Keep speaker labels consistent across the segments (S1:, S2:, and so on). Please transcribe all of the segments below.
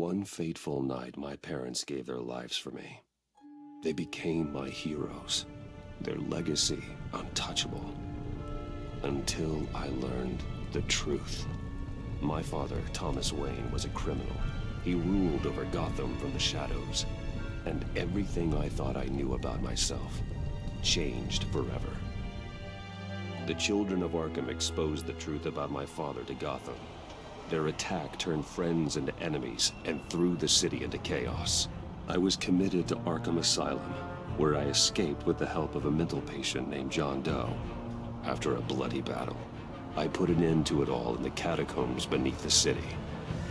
S1: One fateful night, my parents gave their lives for me. They became my heroes, their legacy untouchable. Until I learned the truth. My father, Thomas Wayne, was a criminal. He ruled over Gotham from the shadows. And everything I thought I knew about myself changed forever. The children of Arkham exposed the truth about my father to Gotham. Their attack turned friends into enemies and threw the city into chaos. I was committed to Arkham Asylum, where I escaped with the help of a mental patient named John Doe. After a bloody battle, I put an end to it all in the catacombs beneath the city.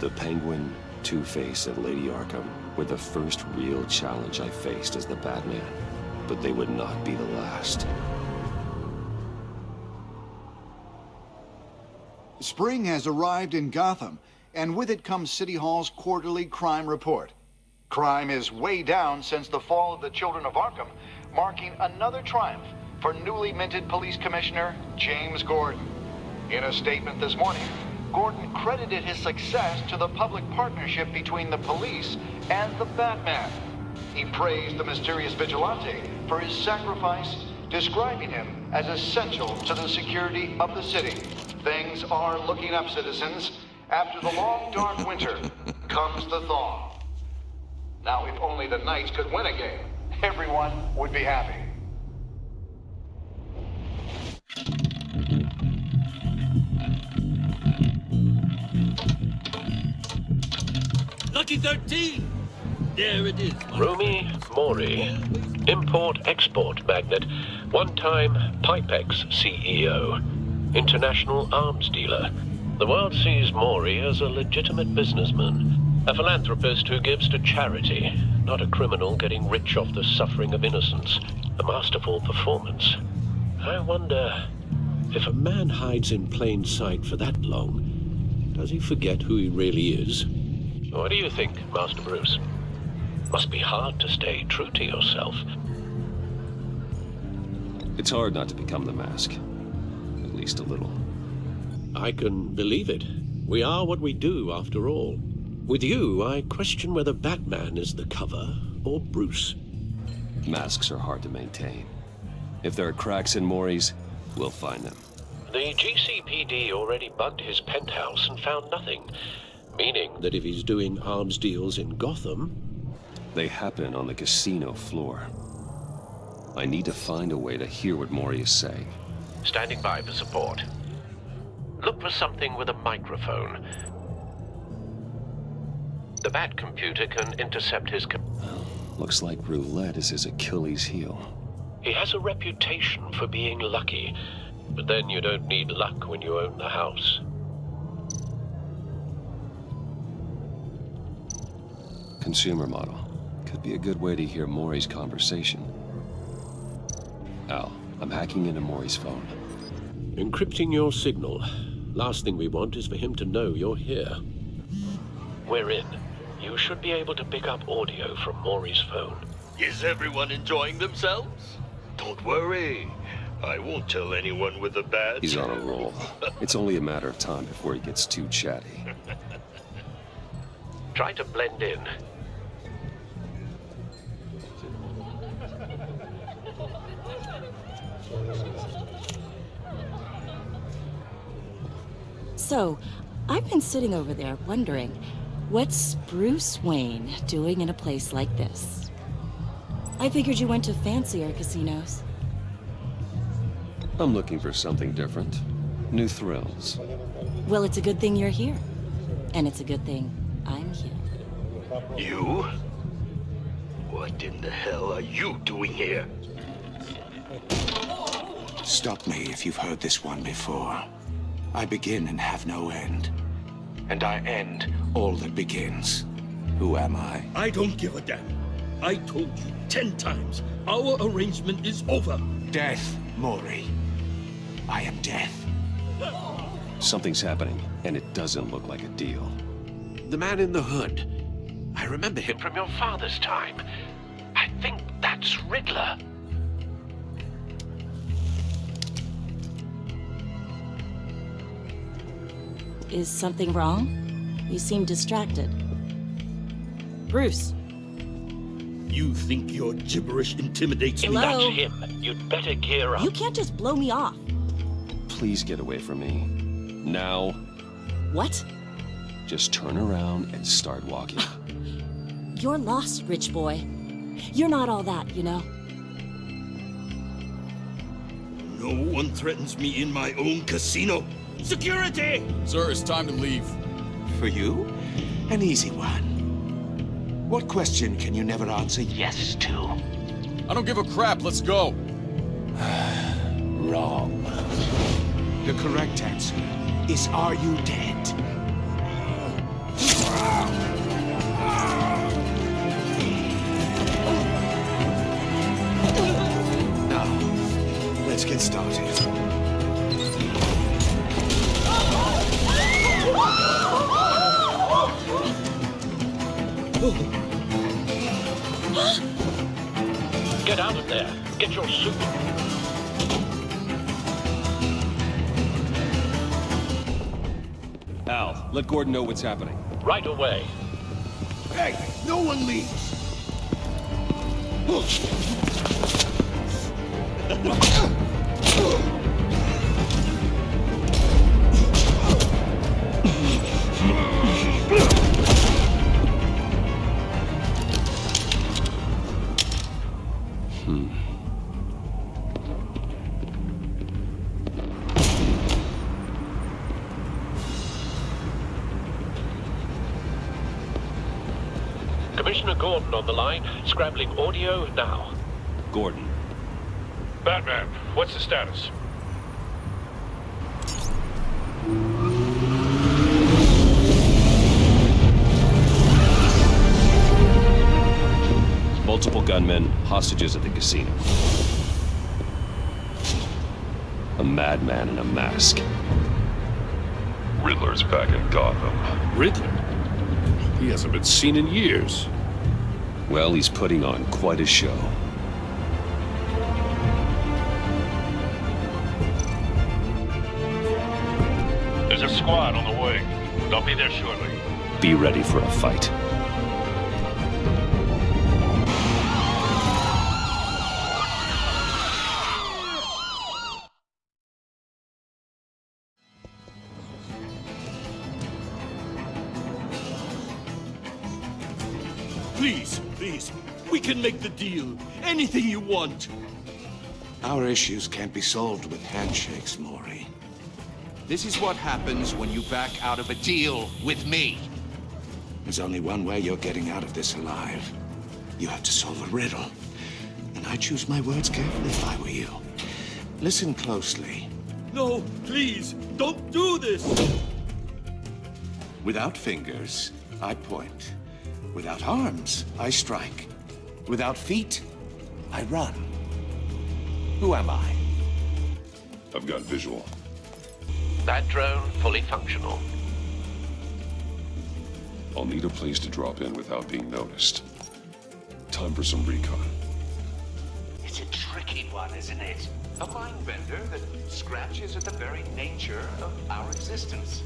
S1: The Penguin, Two-Face, and Lady Arkham were the first real challenge I faced as the Batman, but they would not be the last.
S2: Spring has arrived in Gotham, and with it comes City Hall's quarterly crime report. Crime is way down since the fall of the Children of Arkham, marking another triumph for newly minted Police Commissioner James Gordon. In a statement this morning, Gordon credited his success to the public partnership between the police and the Batman. He praised the mysterious vigilante for his sacrifice, describing him as essential to the security of the city. Things are looking up, citizens. After the long, dark winter comes the thaw. Now, if only the Knights could win a game, everyone would be happy.
S3: Lucky 13! There it is.
S4: Rumi Mori, import-export magnate, one-time Pipex CEO, international arms dealer. The world sees Mori as a legitimate businessman, a philanthropist who gives to charity, not a criminal getting rich off the suffering of innocence. A masterful performance. I wonder, if a man hides in plain sight for that long, does he forget who he really is? What do you think, Master Bruce? Must be hard to stay true to yourself.
S1: It's hard not to become the Mask. At least a little.
S4: I can believe it. We are what we do, after all. With you, I question whether Batman is the cover or Bruce.
S1: Masks are hard to maintain. If there are cracks in Mori's, we'll find them.
S4: The GCPD already bugged his penthouse and found nothing. Meaning that if he's doing arms deals in Gotham...
S1: They happen on the casino floor. I need to find a way to hear what Mori is saying.
S4: Standing by for support. Look for something with a microphone. The Bat computer can intercept his...
S1: Looks like roulette is his Achilles heel.
S4: He has a reputation for being lucky, but then you don't need luck when you own the house.
S1: Consumer model. Could be a good way to hear Mori's conversation. Al, I'm hacking into Mori's phone.
S4: Encrypting your signal. Last thing we want is for him to know you're here. We're in. You should be able to pick up audio from Mori's phone.
S3: Is everyone enjoying themselves?
S5: Don't worry. I won't tell anyone with a badge.
S1: He's on a roll. It's only a matter of time before he gets too chatty.
S4: Try to blend in.
S6: So, I've been sitting over there wondering, what's Bruce Wayne doing in a place like this? I figured you went to fancier casinos.
S1: I'm looking for something different. New thrills.
S6: Well, it's a good thing you're here. And it's a good thing I'm here.
S5: You? What in the hell are you doing here?
S7: Stop me if you've heard this one before. I begin and have no end. And I end all that begins. Who am I?
S3: I don't give a damn. I told you 10 times, our arrangement is over.
S7: Death, Mori. I am death.
S1: Something's happening, and it doesn't look like a deal.
S4: The man in the hood. I remember him from your father's time. I think that's Riddler.
S6: Is something wrong? You seem distracted. Bruce.
S3: You think your gibberish intimidates me?
S6: Hello?
S4: That's him. You'd better gear up.
S6: You can't just blow me off.
S1: Please get away from me. Now,
S6: What?
S1: just turn around and start walking.
S6: You're lost, rich boy. You're not all that, you know?
S3: No one threatens me in my own casino. Security!
S8: Sir, it's time to leave.
S7: For you, an easy one. What question can you never answer yes to?
S8: I don't give a crap, let's go.
S7: Wrong. The correct answer is, are you dead? Now, let's get started.
S4: Get out of there. Get your suit.
S1: Al, let Gordon know what's happening.
S4: Right away.
S3: Hey, no one leaves!
S4: Commissioner Gordon on the line. Scrambling audio now.
S1: Gordon,
S9: Batman, what's the status?
S1: multiple gunmen, hostages at the casino. A madman in a mask.
S9: Riddler's back in Gotham.
S3: Riddler?
S9: He hasn't been seen in years.
S1: Well, he's putting on quite a show.
S9: There's a squad on the way. They'll be there shortly.
S1: Be ready for a fight.
S3: Please, please, we can make the deal. Anything you want.
S7: Our issues can't be solved with handshakes, Maury.
S10: This is what happens when you back out of a deal with me.
S7: There's only one way you're getting out of this alive. You have to solve a riddle. And I choose my words carefully if I were you. Listen closely.
S3: No, please, don't do this.
S7: Without fingers, I point. Without arms, I strike. Without feet, I run. Who am I?
S9: I've got visual.
S4: That drone fully functional.
S9: I'll need a place to drop in without being noticed. Time for some recon.
S10: It's a tricky one, isn't it? A mind bender that scratches at the very nature of our existence.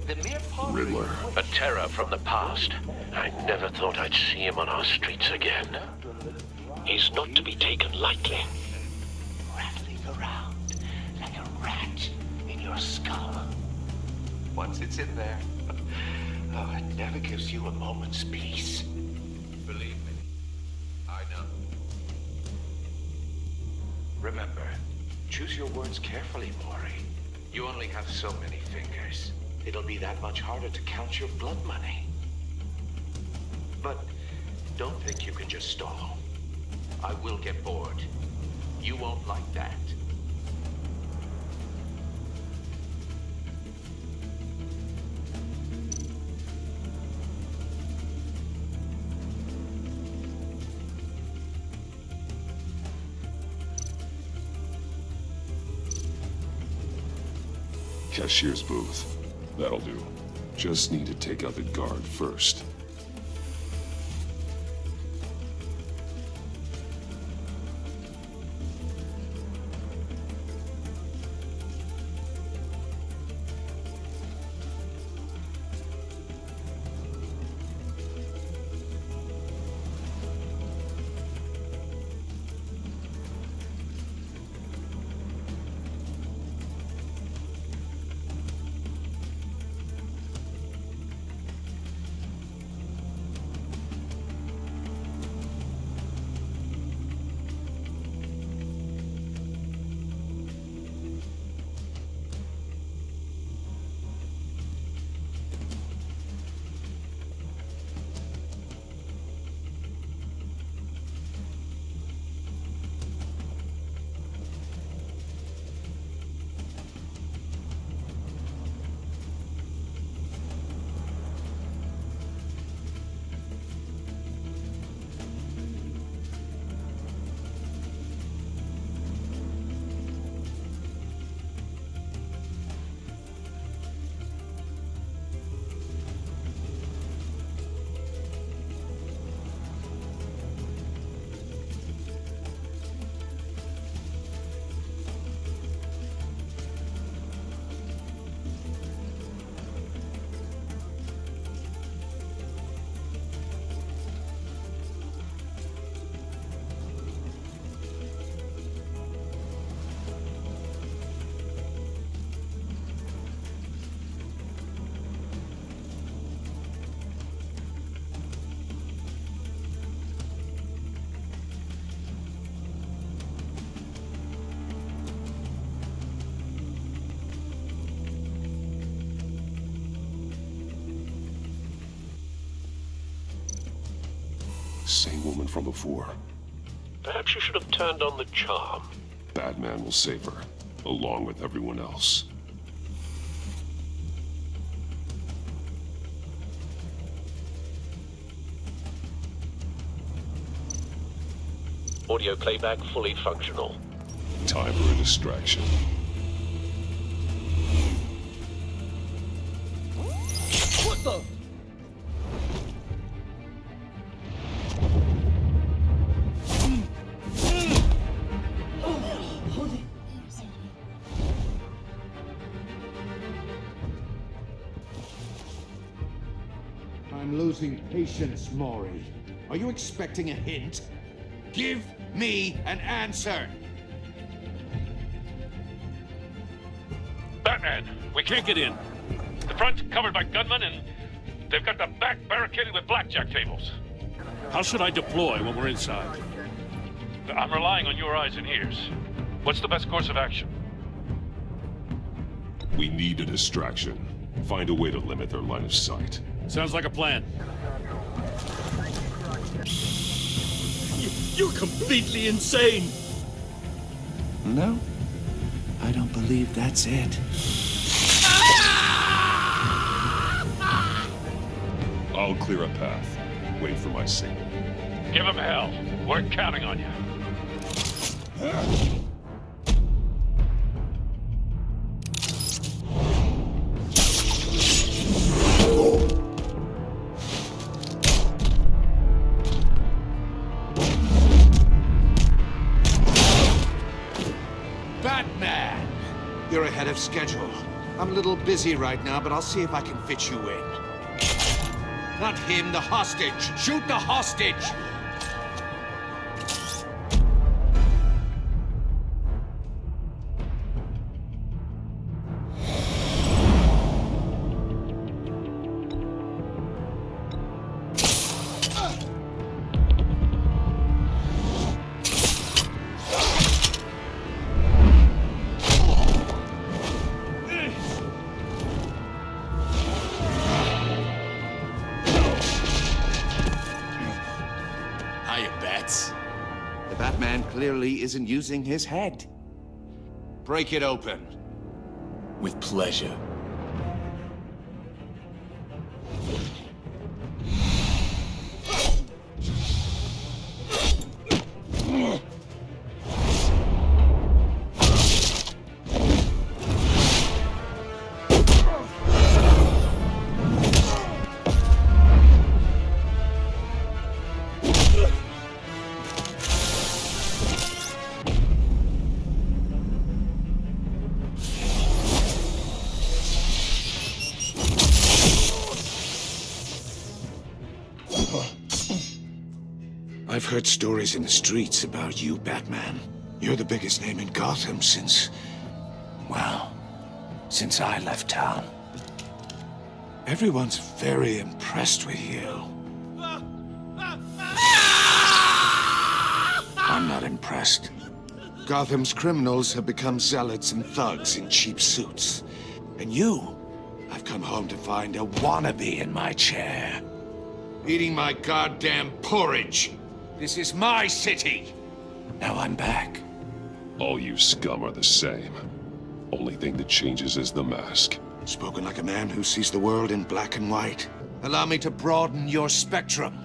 S10: The mere pondering
S9: Riddler.
S4: A terror from the past. I never thought I'd see him on our streets again. He's not to be taken lightly.
S10: rattling around like a rat in your skull. Once it's in there, oh, it never gives you a moment's peace. Believe me, I know. Remember, choose your words carefully, Maury. You only have so many fingers. It'll be that much harder to count your blood money. But don't think you can just stall. I will get bored. You won't like that.
S9: Cashier's booth. That'll do. Just need to take out the guard first. Catwoman from before.
S4: Perhaps you should have turned on the charm.
S9: Batman will save her, along with everyone else.
S4: Audio playback fully functional.
S9: Time for a distraction.
S3: What the?
S7: I'm losing patience, Maury. Are you expecting a hint? Give me an answer!
S11: Batman, we can't get in. The front's covered by gunmen, and they've got the back barricaded with blackjack tables.
S3: How should I deploy when we're inside?
S11: I'm relying on your eyes and ears. What's the best course of action?
S9: We need a distraction. Find a way to limit their line of sight.
S3: Sounds like a plan. You're completely insane!
S7: No, I don't believe that's it.
S9: I'll clear a path. Wait for my signal.
S11: Give him hell. We're counting on you.
S7: Batman! You're ahead of schedule. I'm a little busy right now, but I'll see if I can fit you in. Not him, the hostage! Shoot the hostage! The Batman clearly isn't using his head. Break it open.
S5: With pleasure.
S7: I've heard stories in the streets about you, Batman. You're the biggest name in Gotham since I left town. Everyone's very impressed with you. I'm not impressed. Gotham's criminals have become zealots and thugs in cheap suits. And you, I've come home to find a wannabe in my chair. Eating my goddamn porridge. This is my city. Now I'm back.
S9: All you scum are the same. Only thing that changes is the mask.
S7: Spoken like a man who sees the world in black and white. Allow me to broaden your spectrum.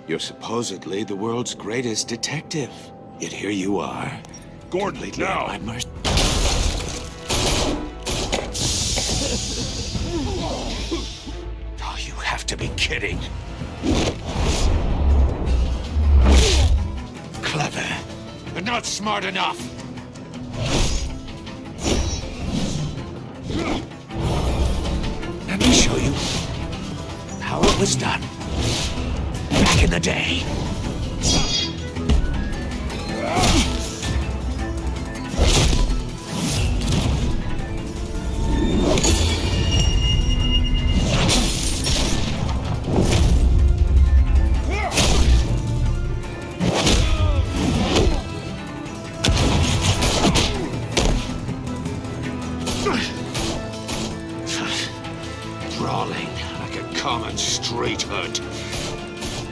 S7: You're supposedly the world's greatest detective. Yet here you are.
S9: Gordon,
S7: completely
S9: now!
S7: at my mercy. Oh, you have to be kidding. Clever, but not smart enough. Let me show you how it was done back in the day. Brawling like a common street hood.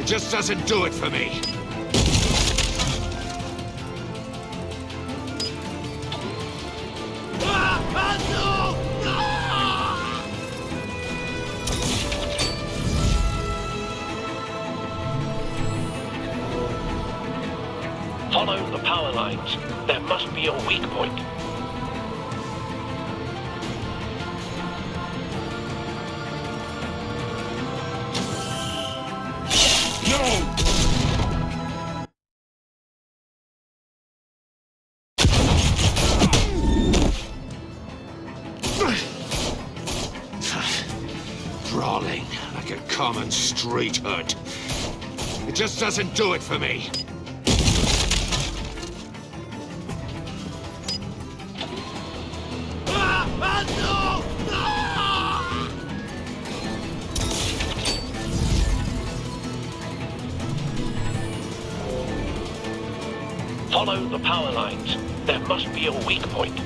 S7: It just doesn't do it for me.
S4: Follow the power lines. There must be a weak point.
S7: Brawling like a common street hood. It just doesn't do it for me.
S4: Follow the power lines. There must be a weak point.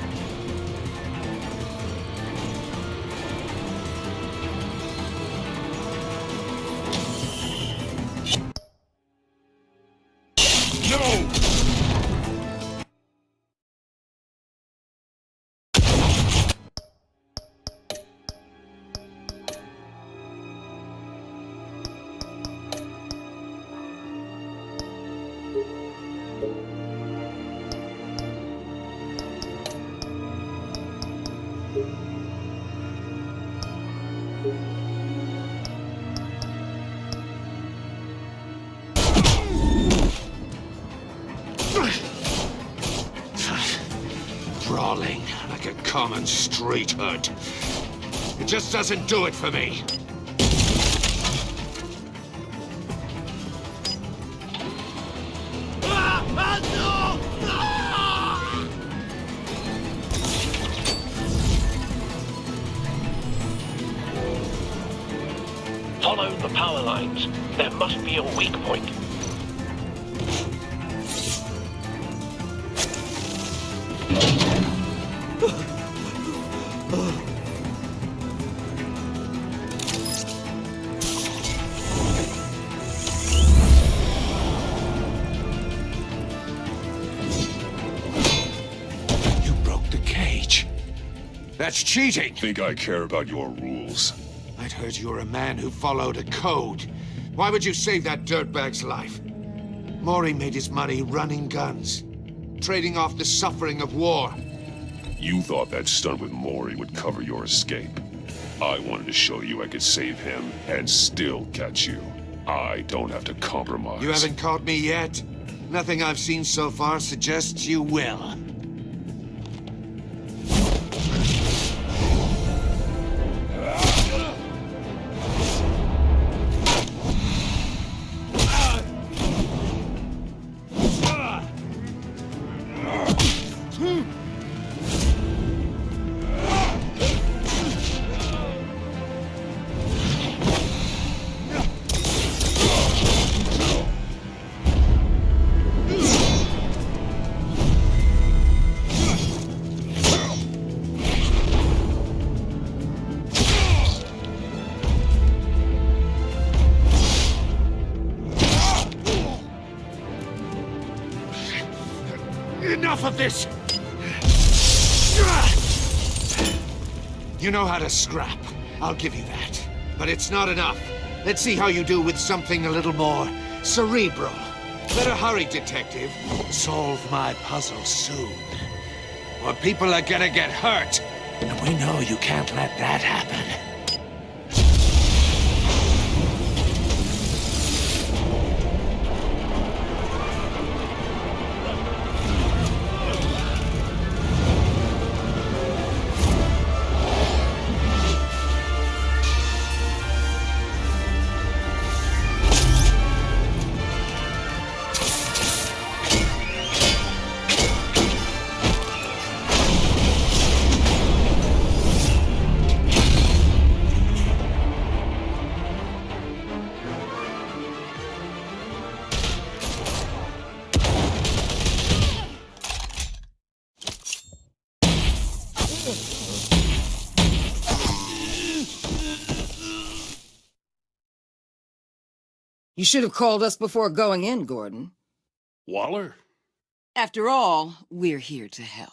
S7: Brawling like a common street hood. It just doesn't do it for me.
S4: Follow the power lines. There must be a weak point.
S7: You broke the cage. That's cheating.
S9: Think I care about your rules?
S7: I'd heard you were a man who followed a code. Why would you save that dirtbag's life? Maury made his money running guns, trading off the suffering of war.
S9: You thought that stunt with Maury would cover your escape. I wanted to show you I could save him and still catch you. I don't have to compromise.
S7: You haven't caught me yet. Nothing I've seen so far suggests you will. Enough of this! You know how to scrap. I'll give you that. But it's not enough. Let's see how you do with something a little more cerebral. Better hurry, detective. Solve my puzzle soon. Or people are gonna get hurt. And we know you can't let that happen.
S12: You should have called us before going in, Gordon.
S3: Waller?
S12: After all, we're here to help.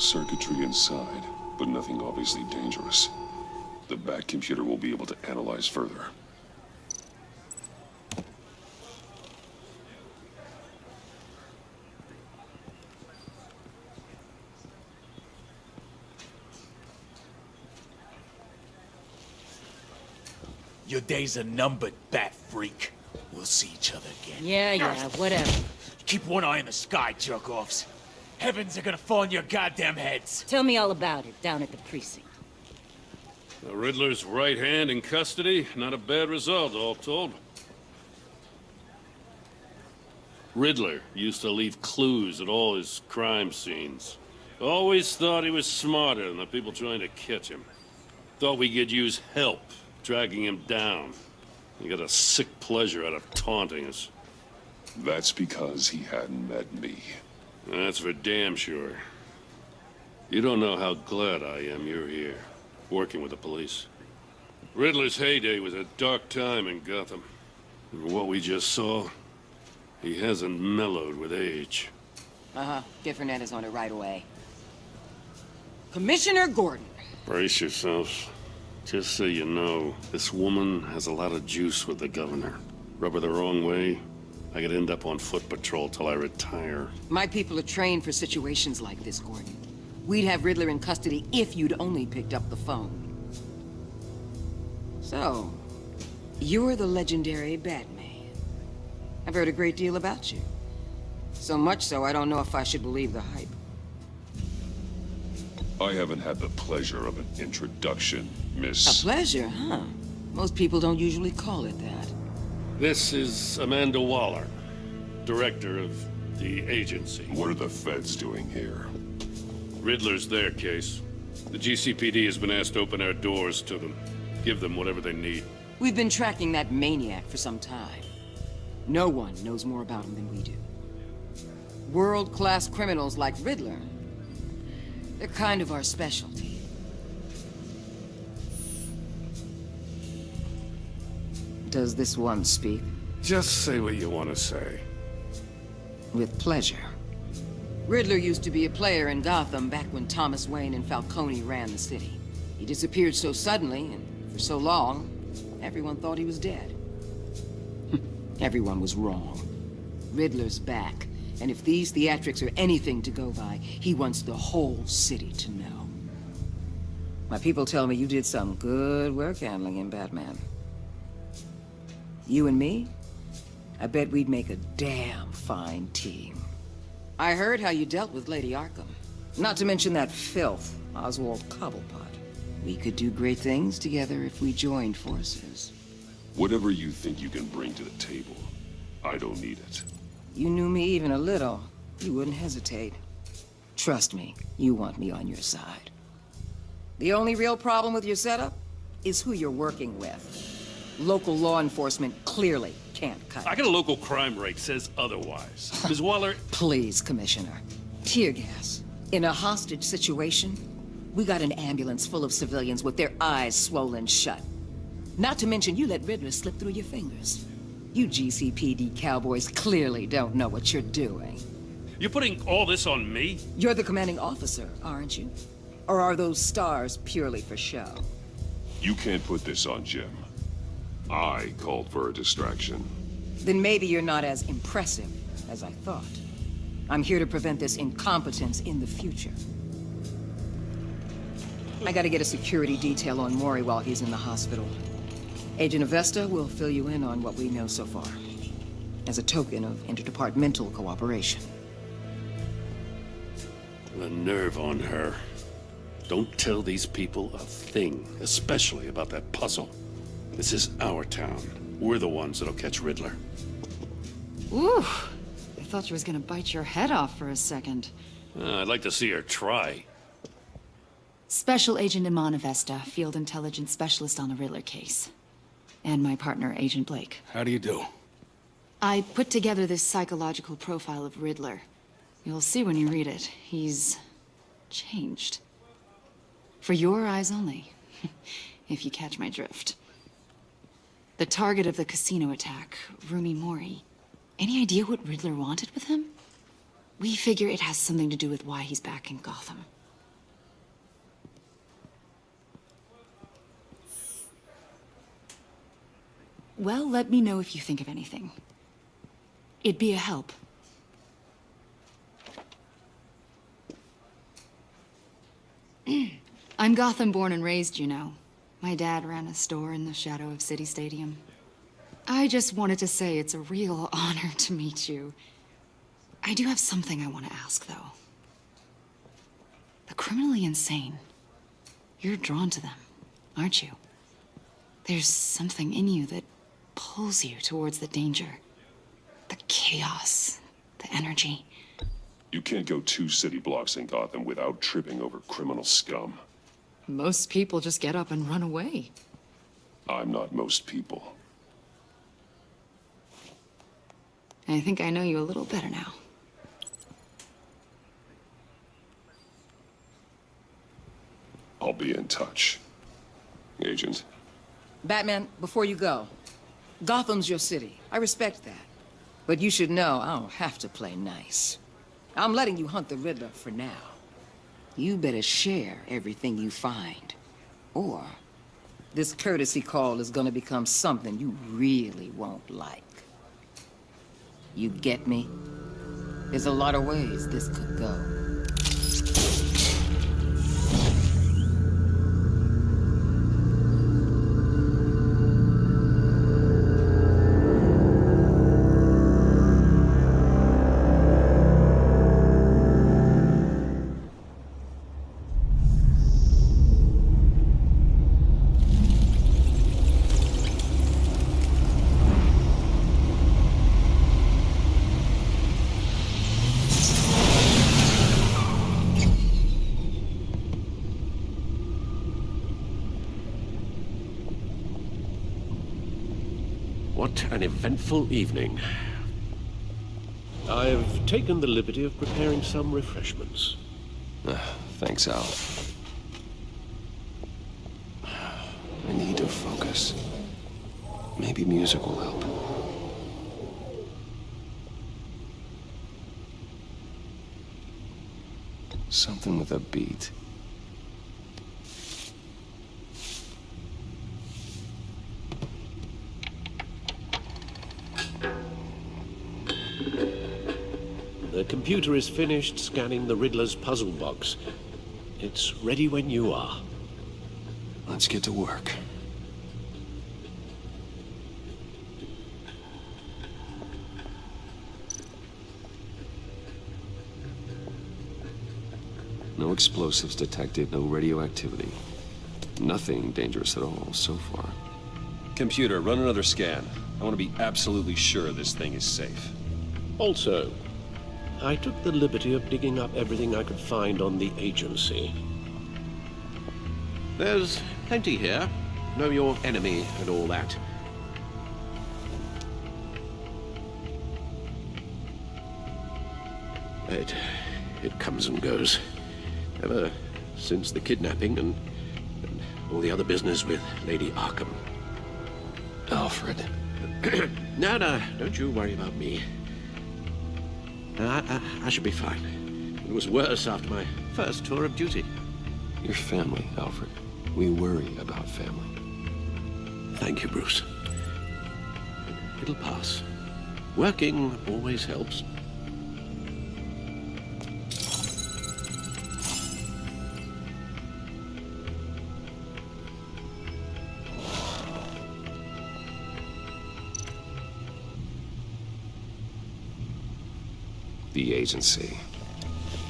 S9: Circuitry inside, but nothing obviously dangerous. The back computer will be able to analyze further.
S13: Your days are numbered, bat freak. We'll see each other again.
S12: Yeah, whatever.
S13: Keep one eye in the sky, jerk-offs. Heavens are gonna fall on your goddamn heads.
S6: Tell me all about it down at the precinct.
S11: The Riddler's right hand in custody. Not a bad result, all told. Riddler used to leave clues at all his crime scenes. Always thought he was smarter than the people trying to catch him. Thought we could use help tracking him down. He got a sick pleasure out of taunting us.
S9: That's because he hadn't met me.
S11: That's for damn sure. You don't know how glad I am you're here, working with the police. Riddler's heyday was a dark time in Gotham. And what we just saw, he hasn't mellowed with age.
S12: Get Fernandez on it right away. Commissioner Gordon.
S11: Brace yourselves. Just so you know, this woman has a lot of juice with the governor. Rub her the wrong way, I could end up on foot patrol till I retire.
S12: My people are trained for situations like this, Gordon. We'd have Riddler in custody if you'd only picked up the phone. So, you're the legendary Batman. I've heard a great deal about you. So much so, I don't know if I should believe the hype.
S9: I haven't had the pleasure of an introduction,
S12: A
S9: Miss...
S12: pleasure, huh? Most people don't usually call it that.
S11: This is Amanda Waller, director of the agency.
S9: What are the feds doing here?
S11: Riddler's their case. The GCPD has been asked to open our doors to them. Give them whatever they need.
S12: We've been tracking that maniac for some time. No one knows more about him than we do. World-class criminals like Riddler, they're kind of our specialty. Does this one speak?
S11: Just say what you want to say.
S12: With pleasure. Riddler used to be a player in Gotham back when Thomas Wayne and Falcone ran the city. He disappeared so suddenly and for so long, everyone thought he was dead. Everyone was wrong. Riddler's back, and if these theatrics are anything to go by, he wants the whole city to know. My people tell me you did some good work handling him, Batman. You and me? I bet we'd make a damn fine team. I heard how you dealt with Lady Arkham. Not to mention that filth, Oswald Cobblepot. We could do great things together if we joined forces.
S9: Whatever you think you can bring to the table, I don't need it.
S12: You knew me even a little, you wouldn't hesitate. Trust me, you want me on your side. The only real problem with your setup is who you're working with. Local law enforcement clearly can't cut it.
S11: I got a local crime rate says otherwise. Ms. Waller...
S12: Please, Commissioner. Tear gas. In a hostage situation, we got an ambulance full of civilians with their eyes swollen shut. Not to mention you let Riddler slip through your fingers. You GCPD cowboys clearly don't know what you're doing.
S11: You're putting all this on me?
S12: You're the commanding officer, aren't you? Or are those stars purely for show?
S9: You can't put this on Jim. I called for a distraction.
S12: Then maybe you're not as impressive as I thought. I'm here to prevent this incompetence in the future. I gotta get a security detail on Maury while he's in the hospital. Agent Avesta will fill you in on what we know so far, as a token of interdepartmental cooperation.
S11: The nerve on her. Don't tell these people a thing, especially about that puzzle. This is our town. We're the ones that'll catch Riddler.
S12: Ooh, if
S14: thought she was gonna bite your head off for a second.
S11: I'd like to see her try.
S14: Special Agent Iman Avesta, Field Intelligence Specialist on the Riddler case. And my partner, Agent Blake.
S8: How do you do?
S14: I put together this psychological profile of Riddler. You'll see when you read it. He's changed. For your eyes only, if you catch my drift. The target of the casino attack, Rumi Mori. Any idea what Riddler wanted with him? We figure it has something to do with why he's back in Gotham. Well, let me know if you think of anything. It'd be a help. I'm Gotham born and raised, you know. My dad ran a store in the shadow of City Stadium. I just wanted to say it's a real honor to meet you. I do have something I want to ask, though. The criminally insane. You're drawn to them, aren't you? There's something in you that pulls you towards the danger. The chaos, the energy.
S9: You can't go 2 city blocks in Gotham without tripping over criminal scum.
S14: Most people just get up and run away.
S9: I'm not most people.
S14: I think I know you a little better now.
S9: I'll be in touch, Agent.
S12: Batman, before you go, Gotham's your city. I respect that. But you should know I don't have to play nice. I'm letting you hunt the Riddler for now. You better share everything you find. Or this courtesy call is gonna become something you really won't like. You get me? There's a lot of ways this could go.
S4: What an eventful evening. I've taken the liberty of preparing some refreshments.
S1: Thanks, Al. I need to focus. Maybe music will help. Something with a beat.
S4: The computer is finished scanning the Riddler's puzzle box. It's ready when you are.
S1: Let's get to work. No explosives detected, no radioactivity. Nothing dangerous at all so far.
S15: Computer, run another scan. I want to be absolutely sure this thing is safe.
S4: Also, I took the liberty of digging up everything I could find on the agency. There's plenty here. Know your enemy and all that. It comes and goes. Ever since the kidnapping and all the other business with Lady Arkham.
S1: Alfred.
S4: No, don't you worry about me. I should be fine. It was worse after my first tour of duty.
S1: Your family, Alfred. We worry about family.
S4: Thank you, Bruce. It'll pass. Working always helps.
S1: The agency.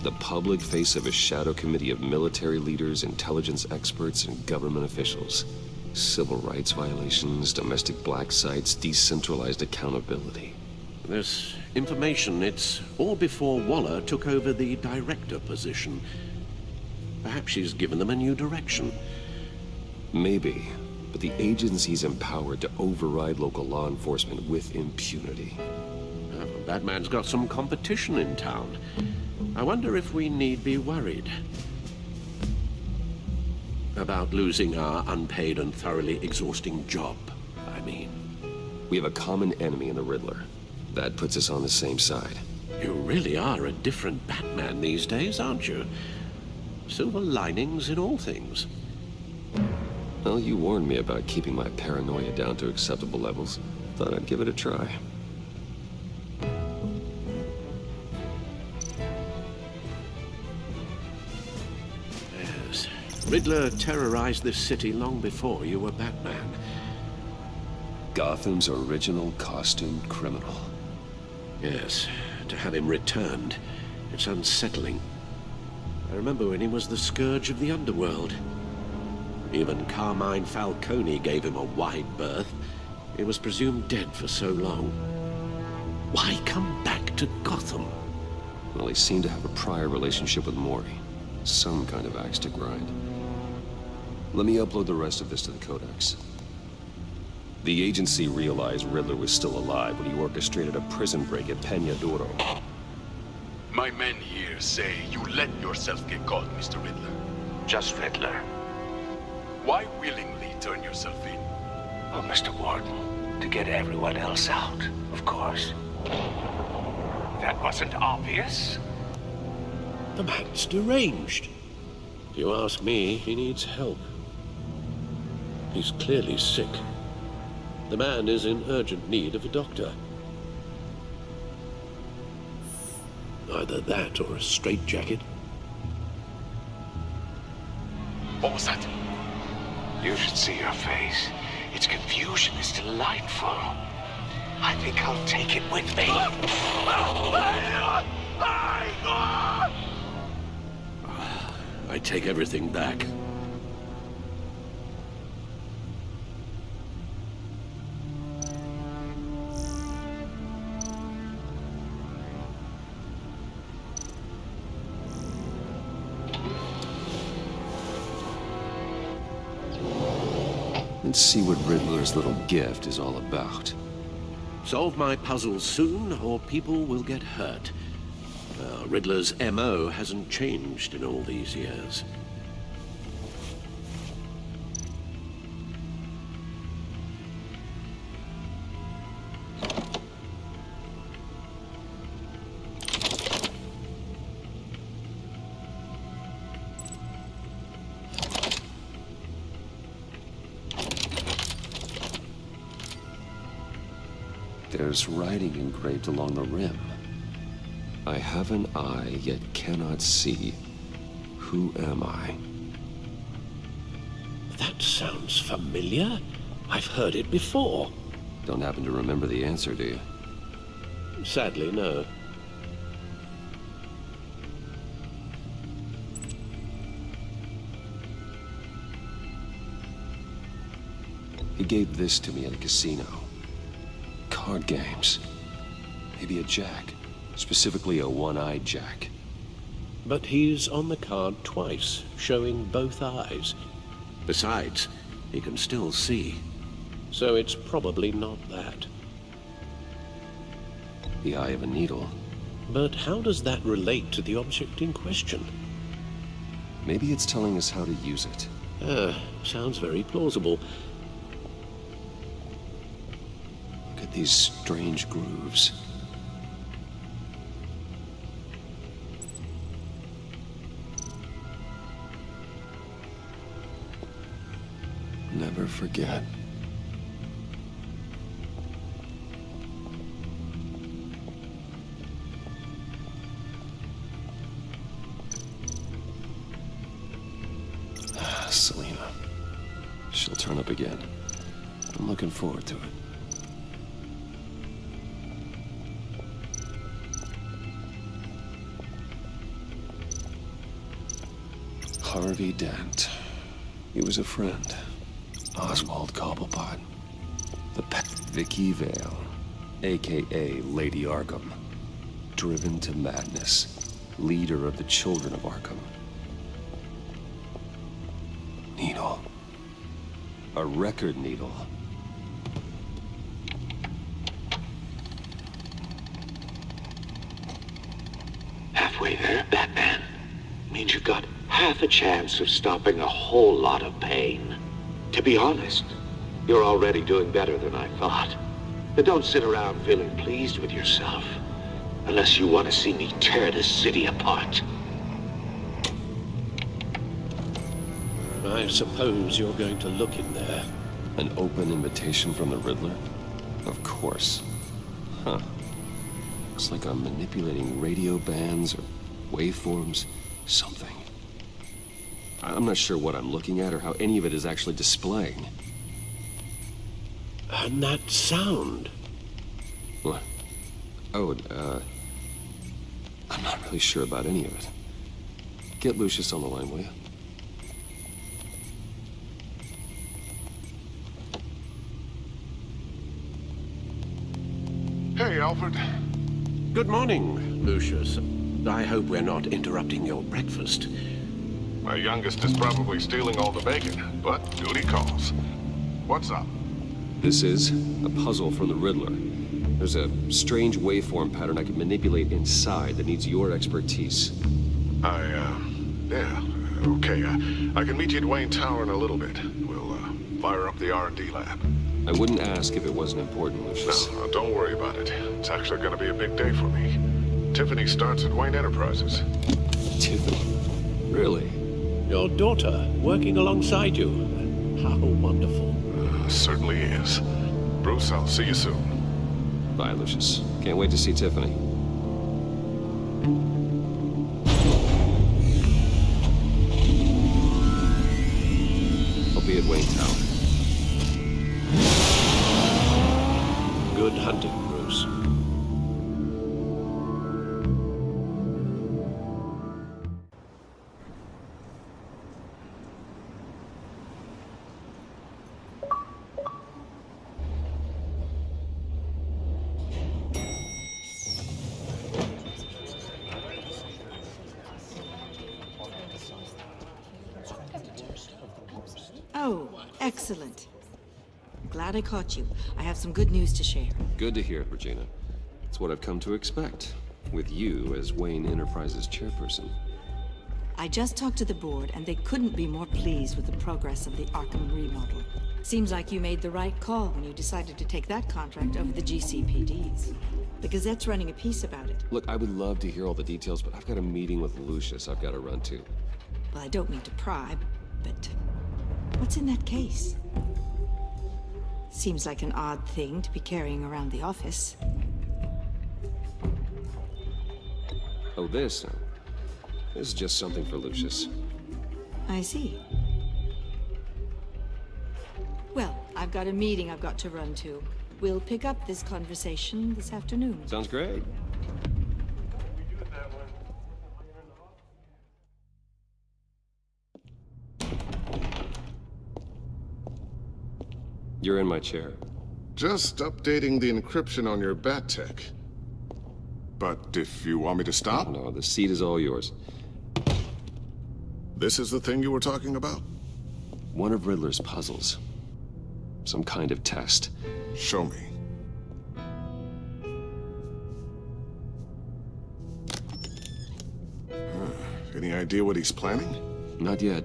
S1: The public face of a shadow committee of military leaders, intelligence experts, and government officials. Civil rights violations, domestic black sites, decentralized accountability.
S16: This information, it's all before Waller took over the director position. Perhaps she's given them a new direction.
S1: Maybe, but the agency's empowered to override local law enforcement with impunity.
S16: Batman's got some competition in town. I wonder if we need be worried about losing our unpaid and thoroughly exhausting job, I mean.
S1: We have a common enemy in the Riddler. That puts us on the same side.
S16: You really are a different Batman these days, aren't you? Silver linings in all things.
S1: Well, you warned me about keeping my paranoia down to acceptable levels. Thought I'd give it a try.
S16: Yes. Riddler terrorized this city long before you were Batman.
S1: Gotham's original costumed criminal.
S16: Yes, to have him returned, it's unsettling. I remember when he was the scourge of the underworld. Even Carmine Falcone gave him a wide berth. He was presumed dead for so long. Why come back to Gotham?
S1: Well, he seemed to have a prior relationship with Mori. Some kind of axe to grind. Let me upload the rest of this to the Codex. The agency realized Riddler was still alive when he orchestrated a prison break at Peña Duro.
S5: My men here say you let yourself get caught, Mr. Riddler.
S10: Just Riddler.
S5: Why willingly turn yourself in?
S10: Oh, Mr. Warden, to get everyone else out, of course. That wasn't obvious.
S16: The man's deranged. If you ask me, he needs help. He's clearly sick. The man is in urgent need of a doctor. Either that or a straitjacket.
S5: What was that?
S10: You should see your face. Its confusion is delightful. I think I'll take it with me.
S16: I take everything back.
S1: Let's see what Riddler's little gift is all about.
S16: Solve my puzzles soon, or people will get hurt. Riddler's M.O. hasn't changed in all these years.
S1: There's writing engraved along the rim. I have an eye, yet cannot see. Who am I?
S16: That sounds familiar. I've heard it before.
S1: Don't happen to remember the answer, do you?
S16: Sadly, no.
S1: He gave this to me at a casino. Card games. Maybe a jack. Specifically a one-eyed jack.
S16: But he's on the card twice, showing both eyes. Besides, he can still see. So it's probably not that.
S1: The eye of a needle.
S16: But how does that relate to the object in question?
S1: Maybe it's telling us how to use it.
S16: Sounds very plausible.
S1: Look at these strange grooves. Never forget. Selina. She'll turn up again. I'm looking forward to it. Harvey Dent. He was a friend. Oswald Cobblepot. The Vicky Vale. aka Lady Arkham. Driven to madness. Leader of the children of Arkham. Needle. A record needle.
S5: Halfway there, Batman. Means you've got half a chance of stopping a whole lot of pain. To be honest, you're already doing better than I thought. But don't sit around feeling pleased with yourself. Unless you want to see me tear this city apart.
S16: I suppose you're going to look in there.
S1: An open invitation from the Riddler? Of course. Huh. Looks like I'm manipulating radio bands or waveforms, something. I'm not sure what I'm looking at or how any of it is actually displaying.
S16: And that sound?
S1: What? Oh, I'm not really sure about any of it. Get Lucius on the line, will you?
S7: Hey, Alfred.
S16: Good morning, Lucius. I hope we're not interrupting your breakfast.
S7: My youngest is probably stealing all the bacon, but duty calls. What's up?
S1: This is a puzzle from the Riddler. There's a strange waveform pattern I can manipulate inside that needs your expertise.
S7: Yeah, okay. I can meet you at Wayne Tower in a little bit. We'll, fire up the R&D lab.
S1: I wouldn't ask if it wasn't important, Lucius.
S7: No, don't worry about it. It's actually gonna be a big day for me. Tiffany starts at Wayne Enterprises.
S1: Tiffany? Really?
S16: Your daughter, working alongside you. How wonderful.
S7: Certainly is. Bruce, I'll see you soon.
S1: Bye, Lucius. Can't wait to see Tiffany. I'll be at Wayne Tower.
S16: Good hunting, Bruce.
S17: Oh, excellent. Glad I caught you. I have some good news to share.
S1: Good to hear, Regina. It's what I've come to expect, with you as Wayne Enterprises chairperson.
S17: I just talked to the board, and they couldn't be more pleased with the progress of the Arkham remodel. Seems like you made the right call when you decided to take that contract over the GCPD's. The Gazette's running a piece about it.
S1: Look, I would love to hear all the details, but I've got a meeting with Lucius I've got to run to.
S17: Well, I don't mean to pry, but what's in that case? Seems like an odd thing to be carrying around the office.
S1: Oh, this? This is just something for Lucius.
S17: I see. Well, I've got a meeting I've got to run to. We'll pick up this conversation this afternoon.
S1: Sounds great. You're in my chair.
S7: Just updating the encryption on your bat tech. But if you want me to stop?
S1: No, the seat is all yours.
S7: This is the thing you were talking about?
S1: One of Riddler's puzzles. Some kind of test.
S7: Show me. Any idea what he's planning?
S1: Not yet.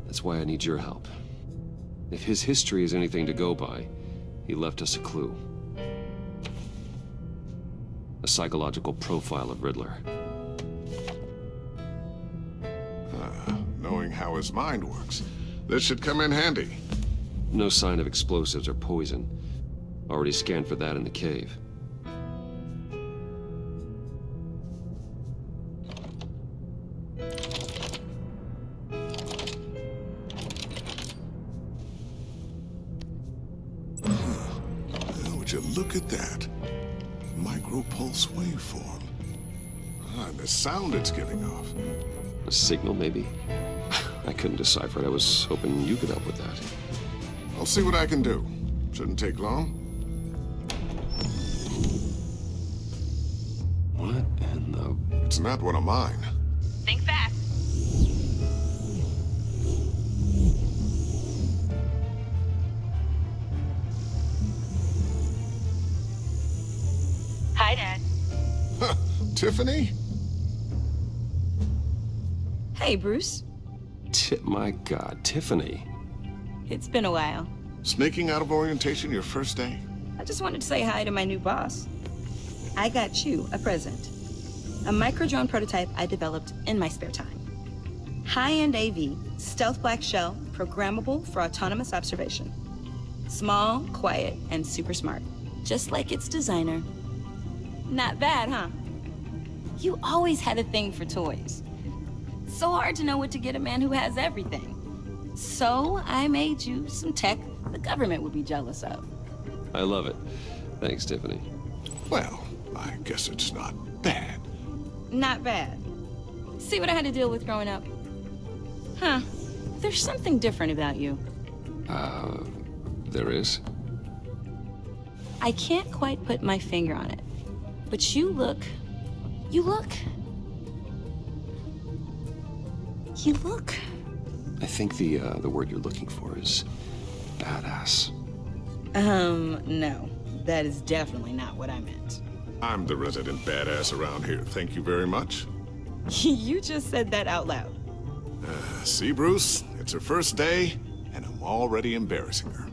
S1: That's why I need your help. If his history is anything to go by, he left us a clue. A psychological profile of Riddler.
S7: Knowing how his mind works, this should come in handy.
S1: No sign of explosives or poison. Already scanned for that in the cave.
S7: Would you look at that? Micropulse waveform. And the sound it's giving off.
S1: A signal, maybe? I couldn't decipher it. I was hoping you could help with that.
S7: I'll see what I can do. Shouldn't take long.
S18: It's not one of mine.
S19: Think fast. Hi, Dad.
S18: Tiffany?
S6: Hey, Bruce.
S1: My God, Tiffany.
S6: It's been a while.
S18: Sneaking out of orientation your first day?
S6: I just wanted to say hi to my new boss. I got you a present. A micro-drone prototype I developed in my spare time. High-end AV, stealth black shell, programmable for autonomous observation. Small, quiet, and super smart. Just like its designer. Not bad, huh? You always had a thing for toys. So hard to know what to get a man who has everything. So I made you some tech the government would be jealous of.
S1: I love it. Thanks, Tiffany.
S18: Well, I guess it's not bad.
S6: Not bad. See what I had to deal with growing up? Huh. There's something different about you.
S1: There is?
S6: I can't quite put my finger on it. But you look...
S1: I think the word you're looking for is badass.
S6: No. That is definitely not what I meant.
S18: I'm the resident badass around here. Thank you very much.
S6: You just said that out loud.
S18: See, Bruce? It's her first day, and I'm already embarrassing her.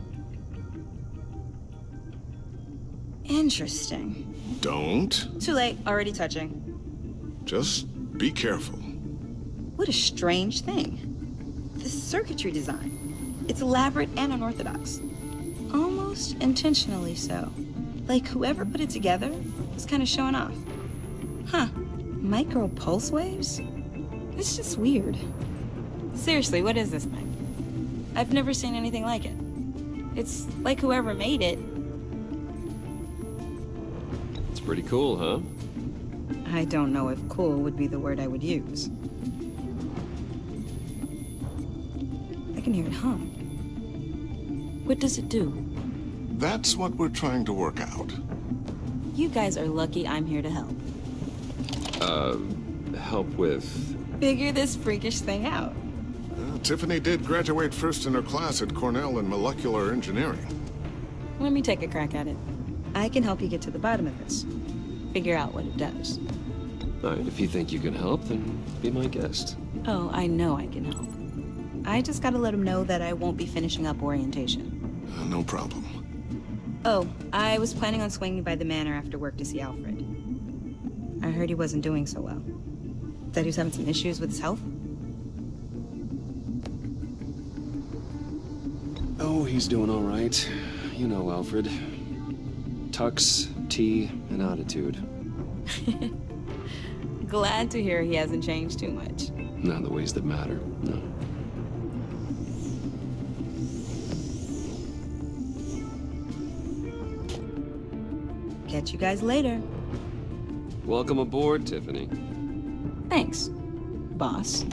S6: Interesting.
S18: Don't.
S6: Too late. Already touching.
S18: Just be careful.
S6: What a strange thing. This circuitry design. It's elaborate and unorthodox. Almost intentionally so. Like whoever put it together was kind of showing off. Huh. Micro pulse waves? It's just weird. Seriously, what is this thing? I've never seen anything like it. It's like whoever made it.
S1: It's pretty cool, huh?
S6: I don't know if cool would be the word I would use. I can hear it hum. What does it do?
S18: That's what we're trying to work out.
S6: You guys are lucky I'm here to help.
S1: Help with...
S6: Figure this freakish thing out.
S18: Tiffany did graduate first in her class at Cornell in molecular engineering.
S6: Let me take a crack at it. I can help you get to the bottom of this. Figure out what it does.
S1: All right, if you think you can help, then be my guest.
S6: Oh, I know I can help. I just gotta let him know that I won't be finishing up orientation.
S18: No problem.
S6: Oh, I was planning on swinging by the manor after work to see Alfred. I heard he wasn't doing so well. That he was having some issues with his health?
S1: Oh, he's doing all right. You know Alfred. Tux, tea, and attitude.
S6: Glad to hear he hasn't changed too much.
S1: Not in the ways that matter, no.
S6: Catch you guys later.
S1: Welcome aboard, Tiffany.
S6: Thanks, boss.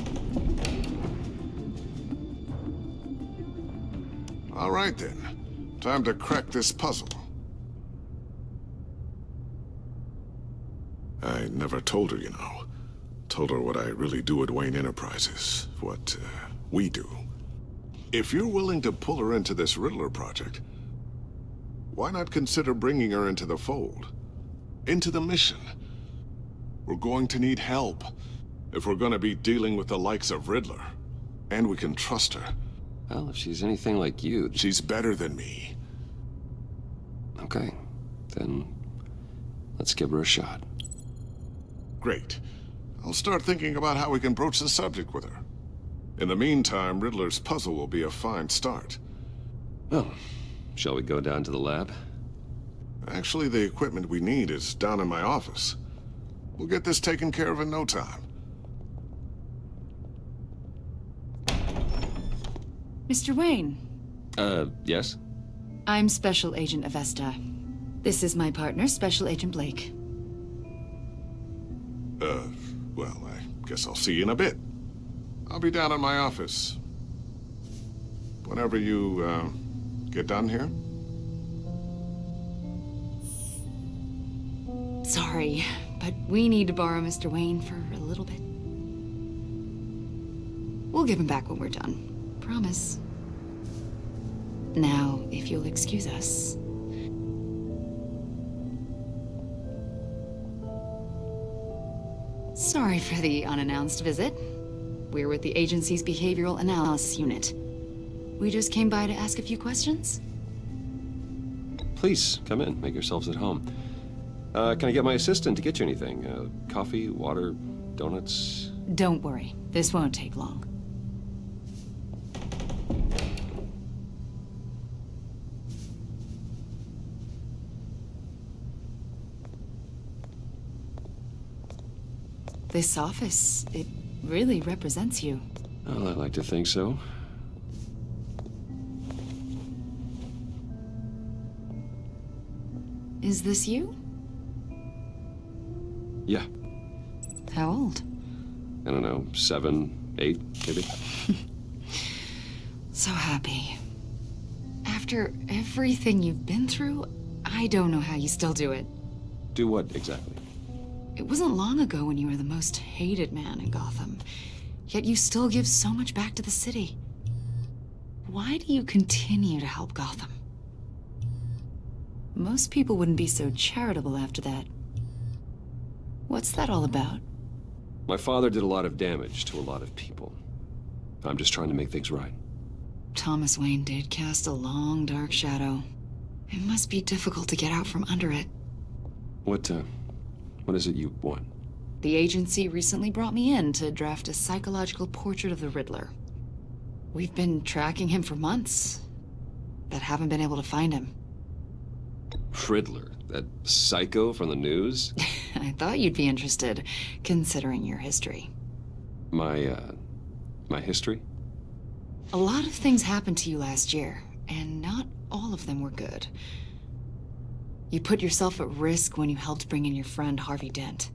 S18: All right, then. Time to crack this puzzle. I never told her, you know. Told her what I really do at Wayne Enterprises. What, we do. If you're willing to pull her into this Riddler project, why not consider bringing her into the fold? Into the mission? We're going to need help if we're going to be dealing with the likes of Riddler. And we can trust her.
S1: Well, if she's anything like you...
S18: She's better than me.
S1: Okay. Then let's give her a shot.
S18: Great. I'll start thinking about how we can broach the subject with her. In the meantime, Riddler's puzzle will be a fine start.
S1: Well, shall we go down to the lab?
S18: Actually, the equipment we need is down in my office. We'll get this taken care of in no time.
S14: Mr. Wayne.
S1: Yes?
S14: I'm Special Agent Avesta. This is my partner, Special Agent Blake.
S18: Well, I guess I'll see you in a bit. I'll be down in my office. Whenever you, get done here.
S14: Sorry, but we need to borrow Mr. Wayne for a little bit. We'll give him back when we're done. Promise. Now, if you'll excuse us. Sorry for the unannounced visit. We're with the agency's behavioral analysis unit. We just came by to ask a few questions.
S15: Please, come in. Make yourselves at home. Can I get my assistant to get you anything? Coffee, water, donuts?
S14: Don't worry. This won't take long. This office, it really represents you.
S15: Well, I'd like to think so.
S14: Is this you?
S15: Yeah.
S14: How old?
S15: I don't know, 7, 8, maybe?
S14: So happy. After everything you've been through, I don't know how you still do it.
S15: Do what, exactly?
S14: It wasn't long ago when you were the most hated man in Gotham, yet you still give so much back to the city. Why do you continue to help Gotham? Most people wouldn't be so charitable after that. What's that all about?
S15: My father did a lot of damage to a lot of people. I'm just trying to make things right.
S14: Thomas Wayne did cast a long, dark shadow. It must be difficult to get out from under it.
S15: What is it you want?
S14: The agency recently brought me in to draft a psychological portrait of the Riddler. We've been tracking him for months, but haven't been able to find him.
S15: Riddler? That psycho from the news?
S14: I thought you'd be interested, considering your history.
S15: My history?
S14: A lot of things happened to you last year, and not all of them were good. You put yourself at risk when you helped bring in your friend Harvey Dent.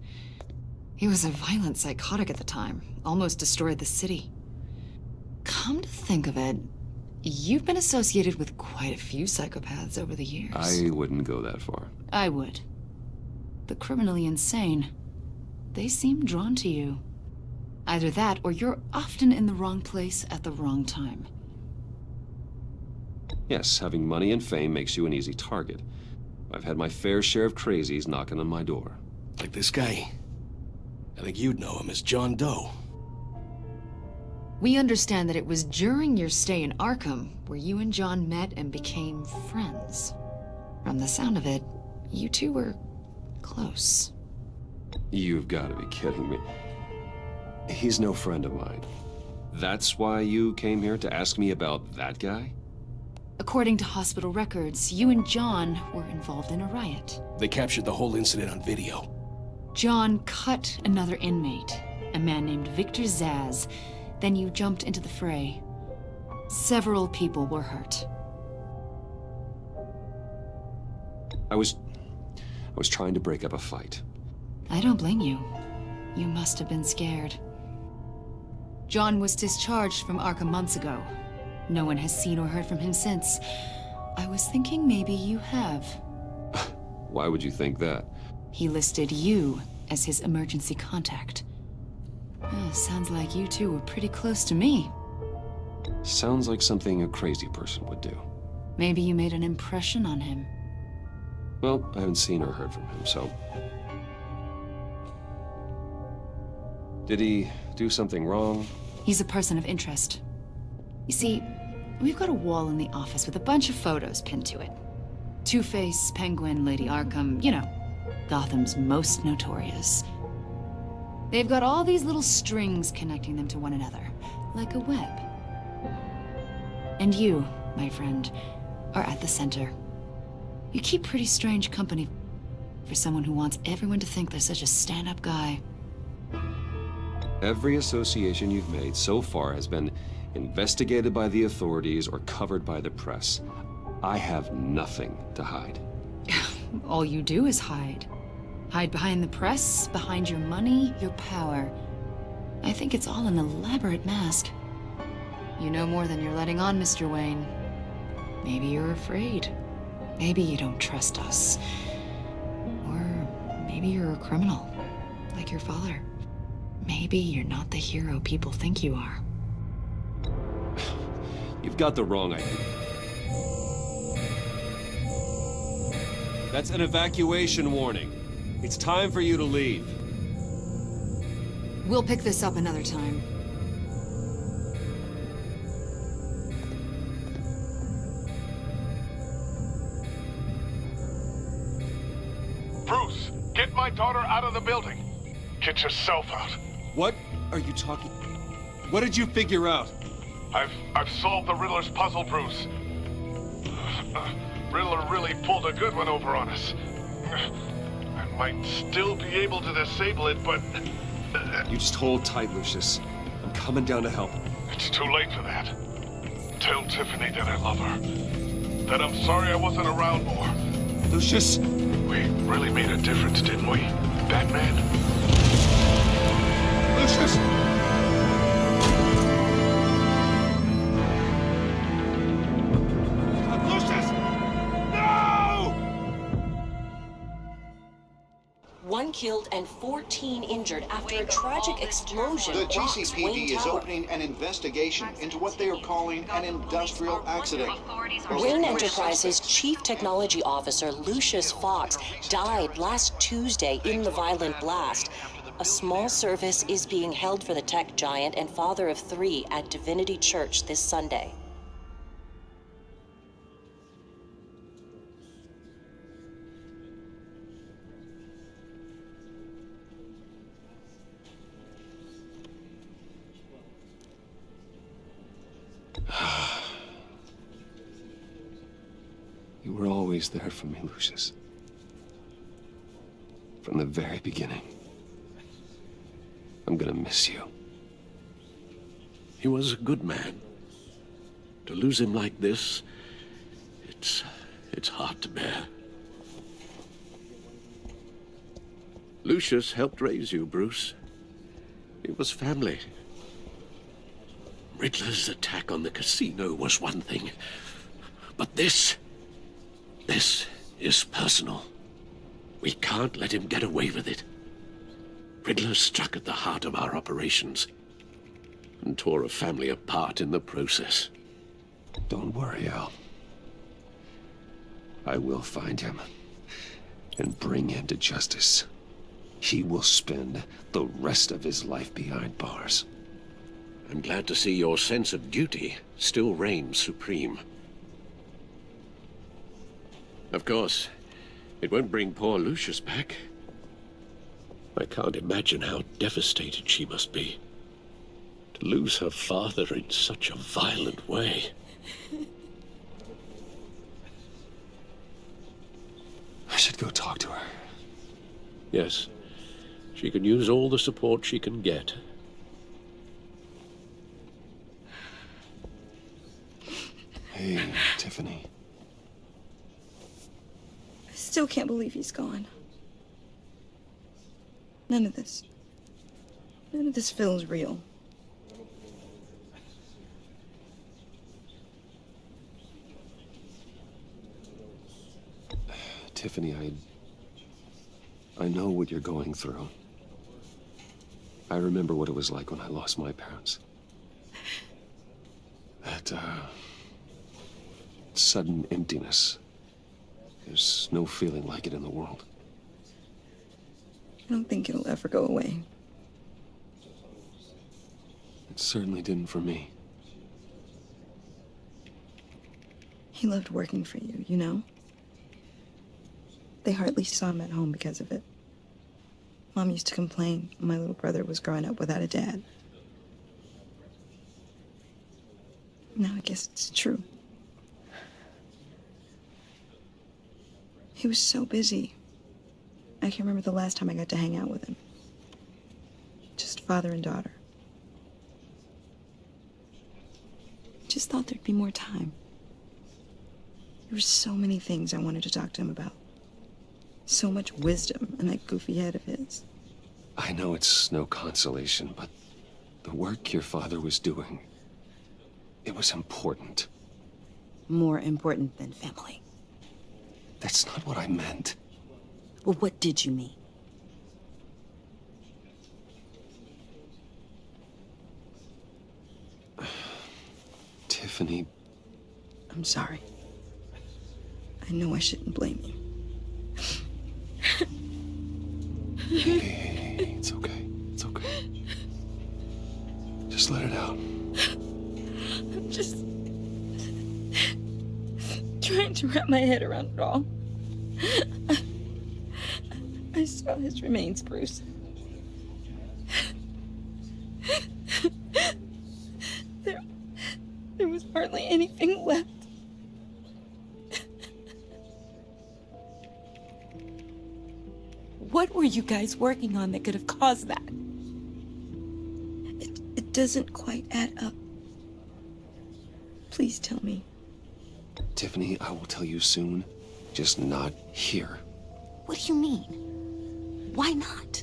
S14: He was a violent psychotic at the time, almost destroyed the city. Come to think of it, you've been associated with quite a few psychopaths over the years.
S15: I wouldn't go that far.
S14: I would. The criminally insane. They seem drawn to you. Either that, or you're often in the wrong place at the wrong time.
S15: Yes, having money and fame makes you an easy target. I've had my fair share of crazies knocking on my door.
S19: Like this guy. I think you'd know him as John Doe.
S14: We understand that it was during your stay in Arkham where you and John met and became friends. From the sound of it, you two were close.
S15: You've got to be kidding me. He's no friend of mine. That's why you came here to ask me about that guy?
S14: According to hospital records, you and John were involved in a riot.
S19: They captured the whole incident on video.
S14: John cut another inmate, a man named Victor Zaz. Then you jumped into the fray. Several people were hurt.
S15: I was trying to break up a fight.
S14: I don't blame you. You must have been scared. John was discharged from Arkham months ago. No one has seen or heard from him since. I was thinking maybe you have.
S15: Why would you think that?
S14: He listed you as his emergency contact. Sounds like you two were pretty close to me.
S15: Sounds like something a crazy person would do.
S14: Maybe you made an impression on him.
S15: Well, I haven't seen or heard from him, so... Did he do something wrong?
S14: He's a person of interest. You see, we've got a wall in the office with a bunch of photos pinned to it. Two-Face, Penguin, Lady Arkham, you know, Gotham's most notorious. They've got all these little strings connecting them to one another, like a web. And you, my friend, are at the center. You keep pretty strange company for someone who wants everyone to think they're such a stand-up guy.
S15: Every association you've made so far has been investigated by the authorities or covered by the press. I have nothing to hide.
S14: All you do is hide. Hide behind the press, behind your money, your power. I think it's all an elaborate mask. You know more than you're letting on, Mr. Wayne. Maybe you're afraid. Maybe you don't trust us. Or maybe you're a criminal. Like your father. Maybe you're not the hero people think you are.
S15: You've got the wrong idea. That's an evacuation warning. It's time for you to leave.
S14: We'll pick this up another time.
S18: Bruce, get my daughter out of the building. Get yourself out.
S15: What are you talking? What did you figure out?
S18: I've solved the Riddler's puzzle, Bruce. Riddler really pulled a good one over on us. I might still be able to disable it, but...
S15: You just hold tight, Lucius. I'm coming down to help.
S18: It's too late for that. Tell Tiffany that I love her. That I'm sorry I wasn't around more.
S15: Lucius!
S18: We really made a difference, didn't we, Batman?
S15: Lucius!
S20: One killed and 14 injured after a tragic explosion.
S2: The
S20: rocks
S2: GCPD
S20: Wayne
S2: is
S20: Tower.
S2: opening an investigation into what they are calling an industrial accident.
S20: Wayne Enterprises' Chief Technology Officer Lucius Fox died last Tuesday in the violent blast. A small service is being held for the tech giant and father of 3 at Divinity Church this Sunday.
S15: You were always there for me, Lucius. From the very beginning. I'm gonna miss you.
S16: He was a good man. To lose him like this, it's hard to bear. Lucius helped raise you, Bruce. It was family. Riddler's attack on the casino was one thing, but this is personal. We can't let him get away with it. Riddler struck at the heart of our operations and tore a family apart in the process.
S15: Don't worry, Al. I will find him and bring him to justice. He will spend the rest of his life behind bars.
S16: I'm glad to see your sense of duty still reigns supreme. Of course, it won't bring poor Lucius back. I can't imagine how devastated she must be. To lose her father in such a violent way.
S15: I should go talk to her.
S16: Yes, she can use all the support she can get.
S15: Hey, Tiffany.
S6: I still can't believe he's gone. None of this feels real.
S15: Tiffany, I know what you're going through. I remember what it was like when I lost my parents. That, sudden emptiness. There's no feeling like it in the world.
S6: I don't think it'll ever go away.
S15: It certainly didn't for me.
S6: He loved working for you, you know? They hardly saw him at home because of it. Mom used to complain my little brother was growing up without a dad. Now I guess it's true. He was so busy. I can't remember the last time I got to hang out with him. Just father and daughter. Just thought there'd be more time. There were so many things I wanted to talk to him about. So much wisdom in that goofy head of his.
S15: I know it's no consolation, but the work your father was doing, it was important.
S6: More important than family.
S15: That's not what I meant.
S6: Well, what did you mean? Tiffany, I'm sorry. I know I shouldn't blame you.
S1: Hey, it's okay. It's okay. Just let it out.
S6: I'm just trying to wrap my head around it all. I saw his remains, Bruce. There was hardly anything left. What were you guys working on that could have caused that? It doesn't quite add up. Please tell me.
S1: Tiffany, I will tell you soon. Just not here.
S6: What do you mean? Why not?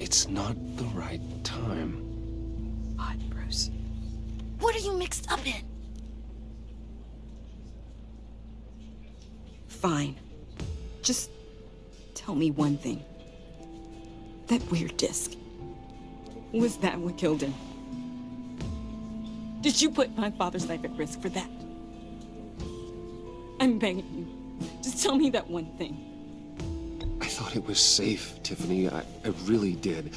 S1: It's not the right time.
S6: Odd, Bruce. What are you mixed up in? Fine. Just tell me one thing. That weird disc. Was that what killed him? Did you put my father's life at risk for that? I'm begging you. Just tell me that one thing.
S1: I thought it was safe, Tiffany. I really did.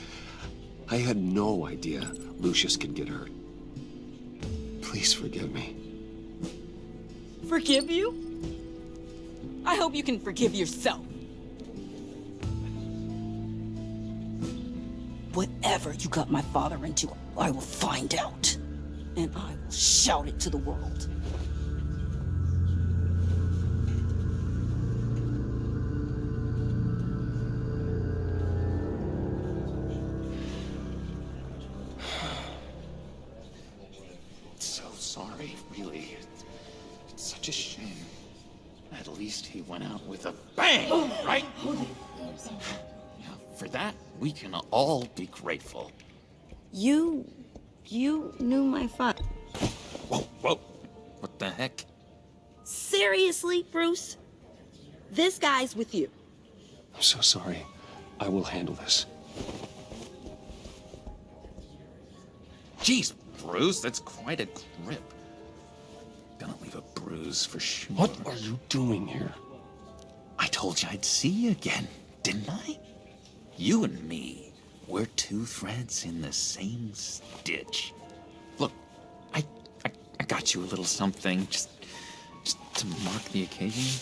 S1: I had no idea Lucius could get hurt. Please forgive me.
S6: Forgive you? I hope you can forgive yourself. Whatever you got my father into, I will find out. And I will shout it to the world.
S10: So sorry, really. It's such a shame. At least he went out with a bang, right? Yeah, for that, we can all be grateful.
S6: You knew my father.
S10: Whoa, whoa. What the heck?
S6: Seriously, Bruce? This guy's with you.
S1: I'm so sorry. I will handle this.
S10: Jeez, Bruce, that's quite a grip. Gonna leave a bruise for sure.
S1: What are you doing here?
S10: I told you I'd see you again, didn't I? You and me, we're two threads in the same stitch. Look, I got you a little something, just to mark the occasion.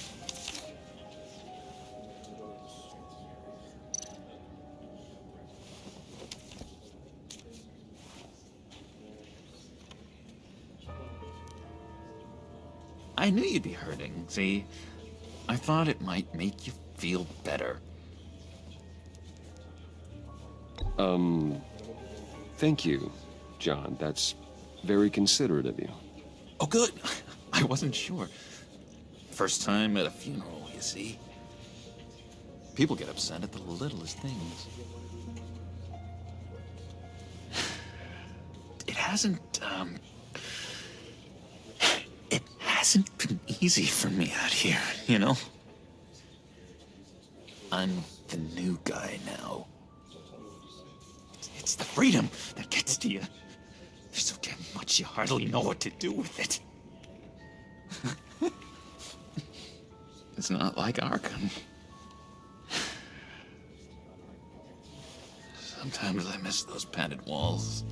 S10: I knew you'd be hurting, see? I thought it might make you feel better.
S1: Thank you, John. That's very considerate of you.
S10: Oh, good. I wasn't sure. First time at a funeral, you see? People get upset at the littlest things. It hasn't been easy for me out here, you know? I'm the new guy now. It's the freedom that gets to you. There's so damn much you hardly know what to do with it. It's not like Arkham. Sometimes I miss those padded walls.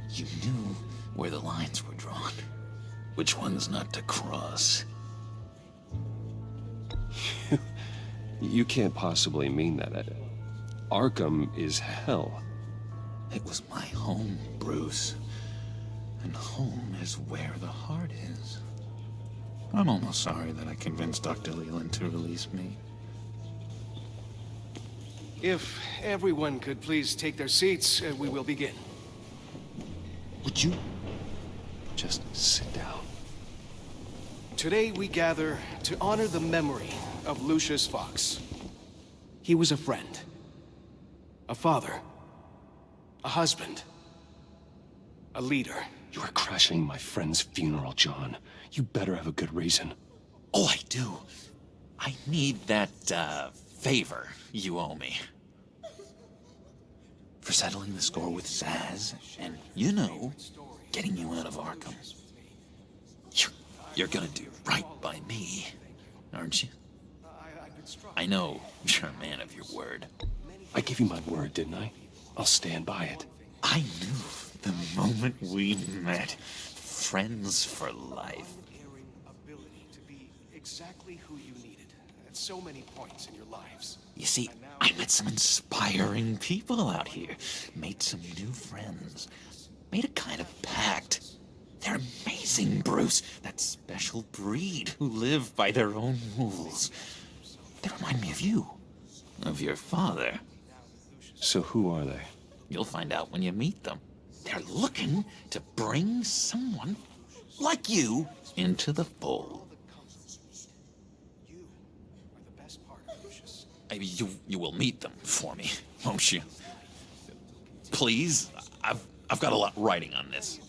S10: You knew where the lines were drawn. Which ones not to cross.
S1: You can't possibly mean that. Arkham is hell.
S10: It was my home, Bruce. And home is where the heart is. I'm almost sorry that I convinced Dr. Leland to release me.
S19: If everyone could please take their seats, we will begin.
S10: Would you just sit down?
S19: Today we gather to honor the memory of Lucius Fox. He was a friend, a father, a husband, a leader.
S1: You are crashing my friend's funeral, John. You better have a good reason.
S10: Oh, I do. I need that, favor you owe me. For settling the score with Zaz, and, you know, getting you out of Arkham.
S21: You're gonna do right by me, aren't you? I know you're a man of your word.
S1: I gave you my word, didn't I? I'll stand by it.
S21: I knew the moment we met. Friends for life.
S19: Exactly who you needed at so many points in your lives.
S21: You see, I met some inspiring people out here. Made some new friends. Made a kind of pact. They're amazing, Bruce. That special breed who live by their own rules. They remind me of you. Of your father.
S1: So who are they?
S21: You'll find out when you meet them. They're looking to bring someone like you into the fold. You will meet them for me, won't you? Please, I've got a lot writing on this.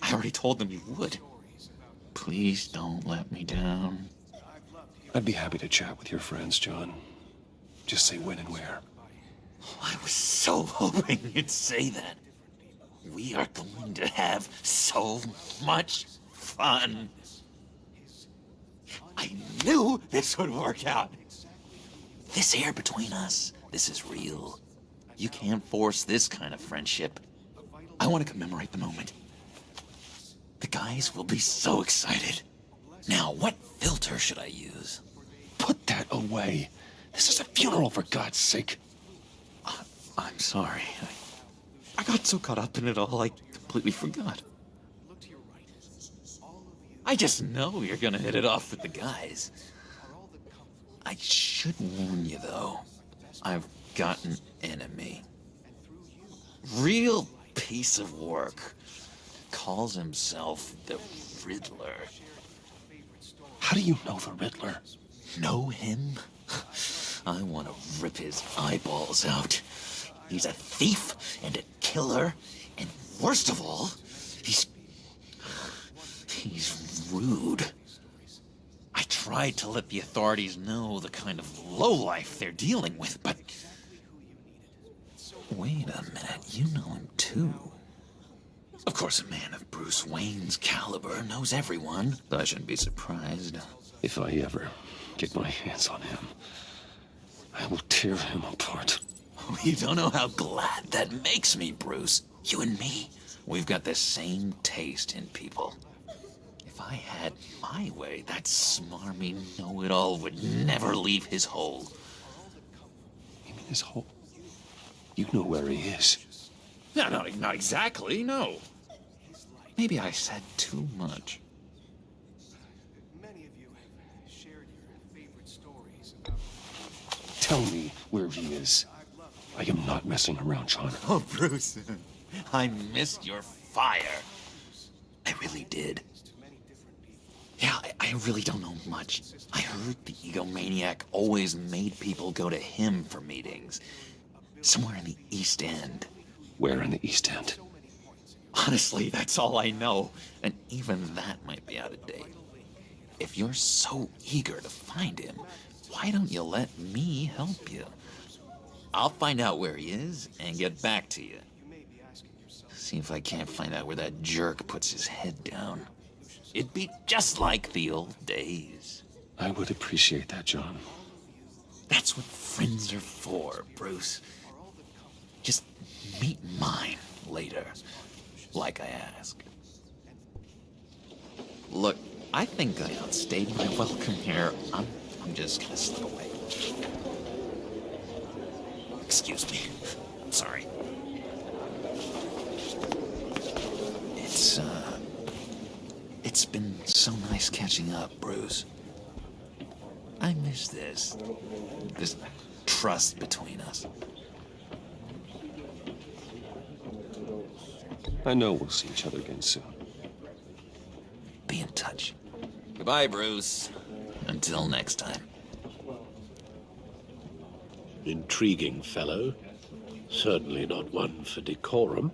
S21: I already told them you would. Please don't let me down.
S1: I'd be happy to chat with your friends, John. Just say when and where.
S21: I was so hoping you'd say that. We are going to have so much fun. I knew this would work out. This air between us, this is real. You can't force this kind of friendship. I want to commemorate the moment. The guys will be so excited. Now, what filter should I use?
S1: Put that away. This is a funeral, for God's sake.
S21: I'm sorry. I got so caught up in it all, I completely forgot. I just know you're gonna hit it off with the guys. I should warn you, though. I've got an enemy. Real piece of work. Calls himself the Riddler.
S1: How do you know the Riddler?
S21: Know him? I want to rip his eyeballs out. He's a thief and a killer, and worst of all, he's rude. I tried to let the authorities know the kind of lowlife they're dealing with, but... Wait a minute, you know him too. Of course, a man of Bruce Wayne's caliber knows everyone, so I shouldn't be surprised.
S1: If I ever get my hands on him, I will tear him apart.
S21: You don't know how glad that makes me, Bruce. You and me, we've got the same taste in people. If I had my way, that smarmy know-it-all would never leave his hole.
S1: You mean his hole? You know where he is.
S21: No, not exactly, no. Maybe I said too much.
S19: Many of you have shared your favorite stories about...
S1: Tell me where he is. I am not messing around, John.
S21: Oh, Bruce, I missed your fire. I really did. Yeah, I really don't know much. I heard the egomaniac always made people go to him for meetings. Somewhere in the East End.
S1: Where in the East End?
S21: Honestly, that's all I know. And even that might be out of date. If you're so eager to find him, why don't you let me help you? I'll find out where he is and get back to you. See if I can't find out where that jerk puts his head down. It'd be just like the old days.
S1: I would appreciate that, John.
S21: That's what friends are for, Bruce. Just meet mine later, like I asked. Look, I think I outstayed my welcome here. I'm just gonna slip away. Excuse me. I'm sorry. It's been so nice catching up, Bruce. I miss this trust between us.
S1: I know we'll see each other again soon.
S21: Be in touch. Goodbye, Bruce. Until next time.
S16: Intriguing fellow. Certainly not one for decorum.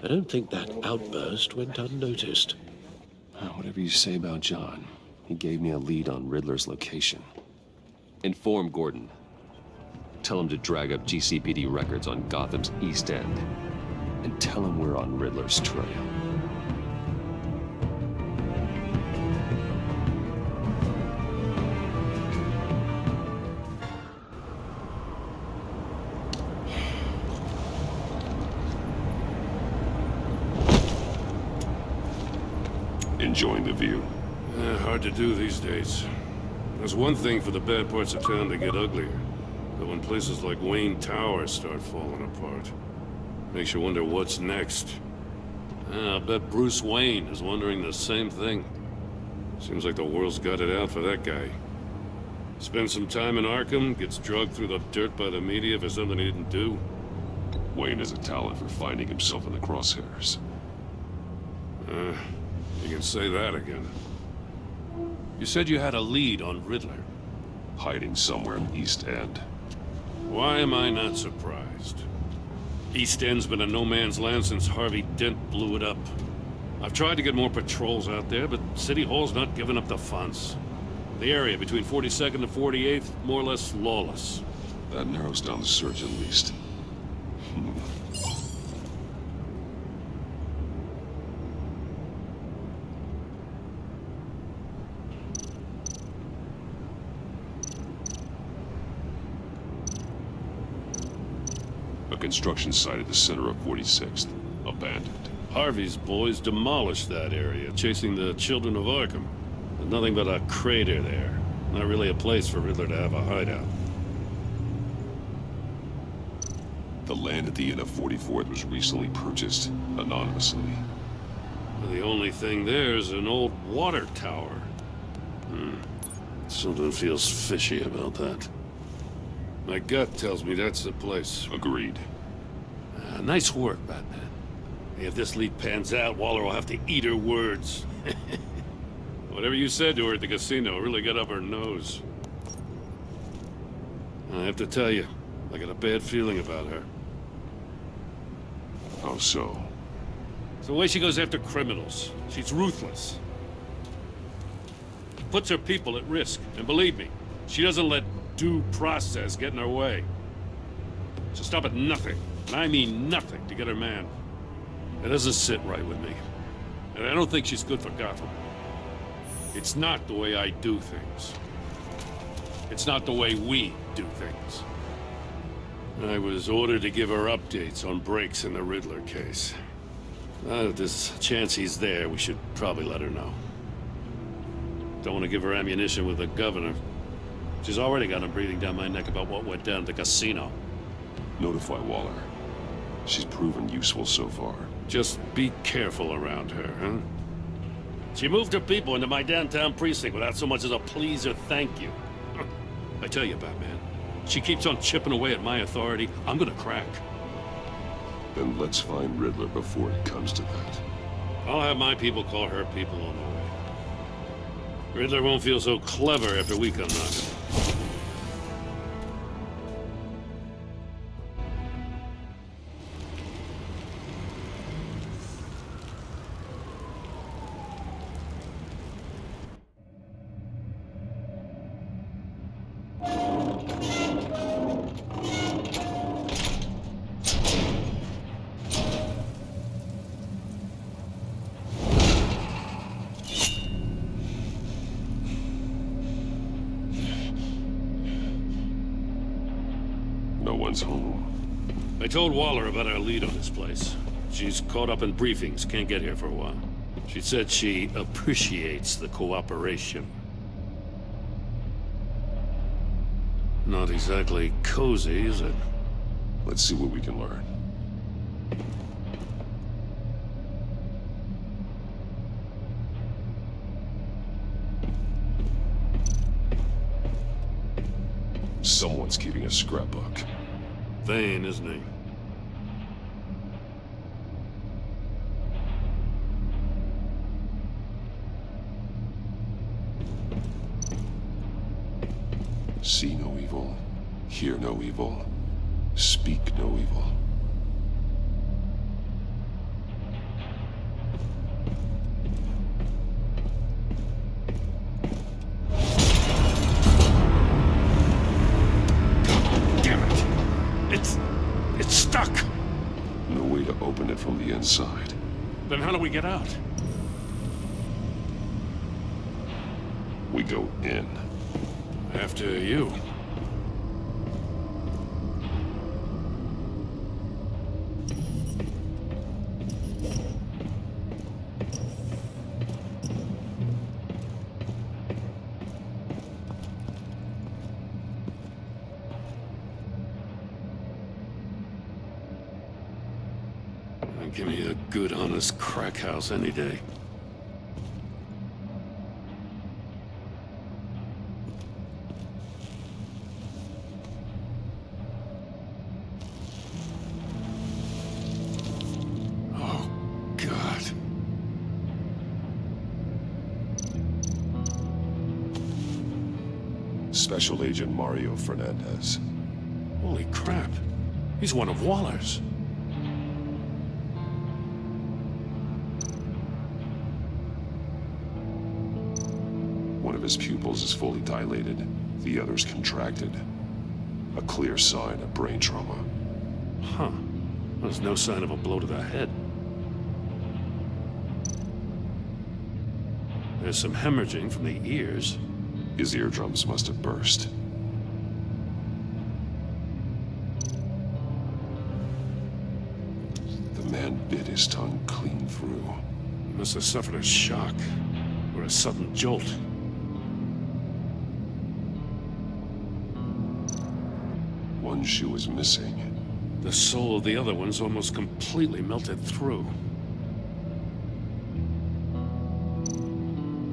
S16: I don't think that outburst went unnoticed.
S1: Whatever you say about John, he gave me a lead on Riddler's location. Inform Gordon. Tell him to drag up GCPD records on Gotham's East End. and tell him we're on Riddler's trail.
S9: Enjoying the view?
S11: Hard to do these days. There's one thing for the bad parts of town to get uglier. But when places like Wayne Tower start falling apart, makes you wonder what's next. I bet Bruce Wayne is wondering the same thing. Seems like the world's got it out for that guy. Spends some time in Arkham, gets dragged through the dirt by the media for something he didn't do.
S9: Wayne has a talent for finding himself in the crosshairs.
S11: You can say that again. You said you had a lead on Riddler.
S9: Hiding somewhere in the East End.
S11: Why am I not surprised? East End's been a no-man's land since Harvey Dent blew it up. I've tried to get more patrols out there, but City Hall's not giving up the funds. The area between 42nd and 48th, more or less lawless.
S9: That narrows down the search at least. A construction site at the center of 46th. Abandoned.
S11: Harvey's boys demolished that area, chasing the children of Arkham. There's nothing but a crater there. Not really a place for Riddler to have a hideout.
S9: The land at the end of 44th was recently purchased, anonymously.
S11: The only thing there is an old water tower. Something feels fishy about that. My gut tells me that's the place.
S9: Agreed.
S11: Nice work, Batman. If this lead pans out, Waller will have to eat her words. Whatever you said to her at the casino really got up her nose. I have to tell you, I got a bad feeling about her.
S9: How so?
S11: It's the way she goes after criminals. She's ruthless. Puts her people at risk. And believe me, she doesn't let due process get in her way. She'll stop at nothing, and I mean nothing, to get her man. It doesn't sit right with me. And I don't think she's good for Gotham. It's not the way I do things. It's not the way we do things. I was ordered to give her updates on breaks in the Riddler case. If there's a chance he's there, we should probably let her know. Don't want to give her ammunition with the governor. She's already got him breathing down my neck about what went down at the casino.
S9: Notify Waller. She's proven useful so far.
S11: Just be careful around her, huh? She moved her people into my downtown precinct without so much as a please or thank you. I tell you, Batman, she keeps on chipping away at my authority, I'm gonna crack.
S9: Then let's find Riddler before it comes to that.
S11: I'll have my people call her people on the way. Riddler won't feel so clever after we come knocking.
S9: No one's home.
S11: I told Waller about our lead on this place. She's caught up in briefings, can't get here for a while. She said she appreciates the cooperation. Not exactly cozy, is it?
S9: Let's see what we can learn. Someone's keeping a scrapbook.
S11: Vane, isn't he?
S9: See no evil, hear no evil, speak no evil.
S11: Damn it! It's stuck!
S9: No way to open it inside.
S11: Then how do we get out?
S9: We go in.
S11: After you. Give me a good, honest crack house any day. Oh, God.
S9: Special Agent Mario Fernandez.
S11: Holy crap. He's one of Waller's.
S9: One of his pupils is fully dilated, the other's contracted. A clear sign of brain trauma.
S11: Huh. There's no sign of a blow to the head. There's some hemorrhaging from the ears.
S9: His eardrums must have burst. The man bit his tongue clean through.
S11: He must have suffered a shock or a sudden jolt.
S9: One shoe is missing.
S11: The sole of the other one's almost completely melted through.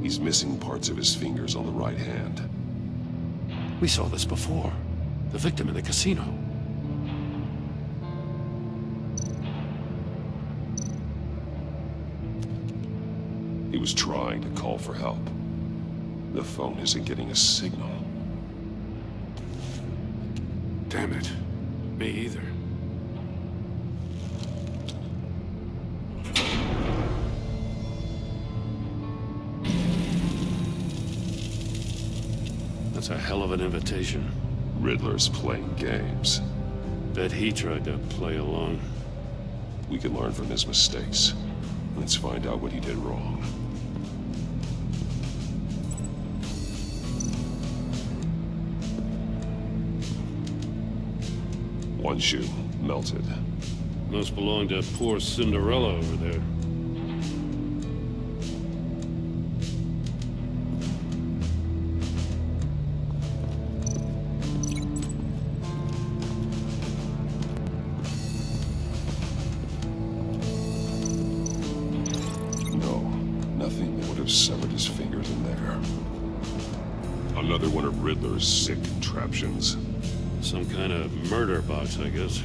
S9: He's missing parts of his fingers on the right hand.
S11: We saw this before. The victim in the casino.
S9: He was trying to call for help. The phone isn't getting a signal.
S11: Damn it. Me either. That's a hell of an invitation.
S9: Riddler's playing games.
S11: Bet he tried to play along.
S9: We can learn from his mistakes. Let's find out what he did wrong. One shoe, melted.
S11: Must belong to poor Cinderella over there.
S9: No, nothing that would have severed his fingers in there. Another one of Riddler's sick contraptions.
S11: Some kind of murder box, I guess.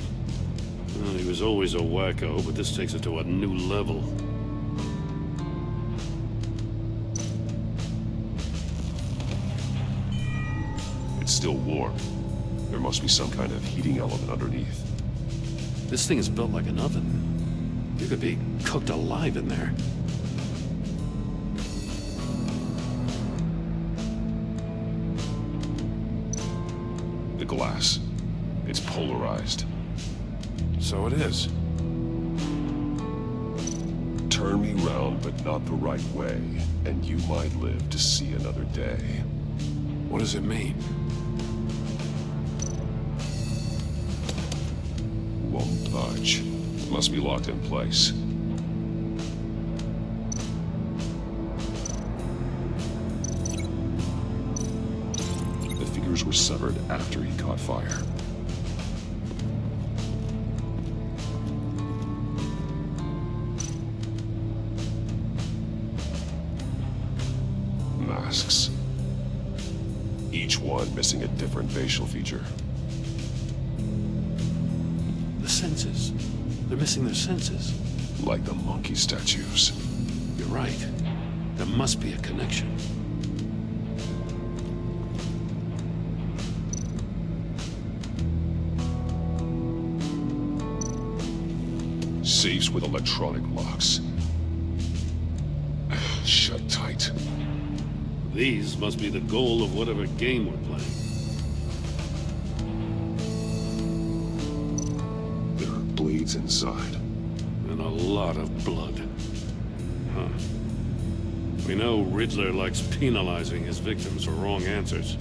S11: Well, he was always a wacko, but this takes it to a new level.
S9: It's still warm. There must be some kind of heating element underneath.
S11: This thing is built like an oven. You could be cooked alive in there.
S9: The glass. It's polarized.
S11: So it is.
S9: Turn me round, but not the right way, and you might live to see another day.
S11: What does it mean?
S9: Won't budge. It must be locked in place. The fingers were severed after he caught fire. Masks. Each one missing a different facial feature.
S11: The senses. They're missing their senses.
S9: Like the monkey statues.
S11: You're right. There must be a connection.
S9: Safes with electronic locks. Shut tight.
S11: These must be the goal of whatever game we're playing.
S9: There are blades inside.
S11: And a lot of blood. Huh. We know Riddler likes penalizing his victims for wrong answers.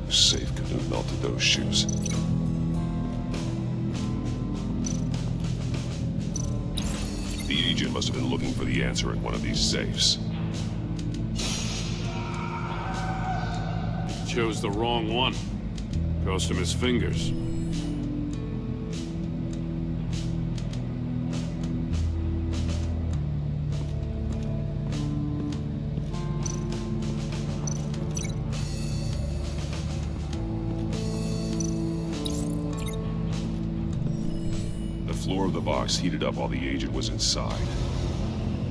S9: Safe could have melted those shoes. The agent must have been looking for the answer in one of these safes.
S11: Chose the wrong one. Cost him his fingers.
S9: The floor of the box heated up while the agent was inside.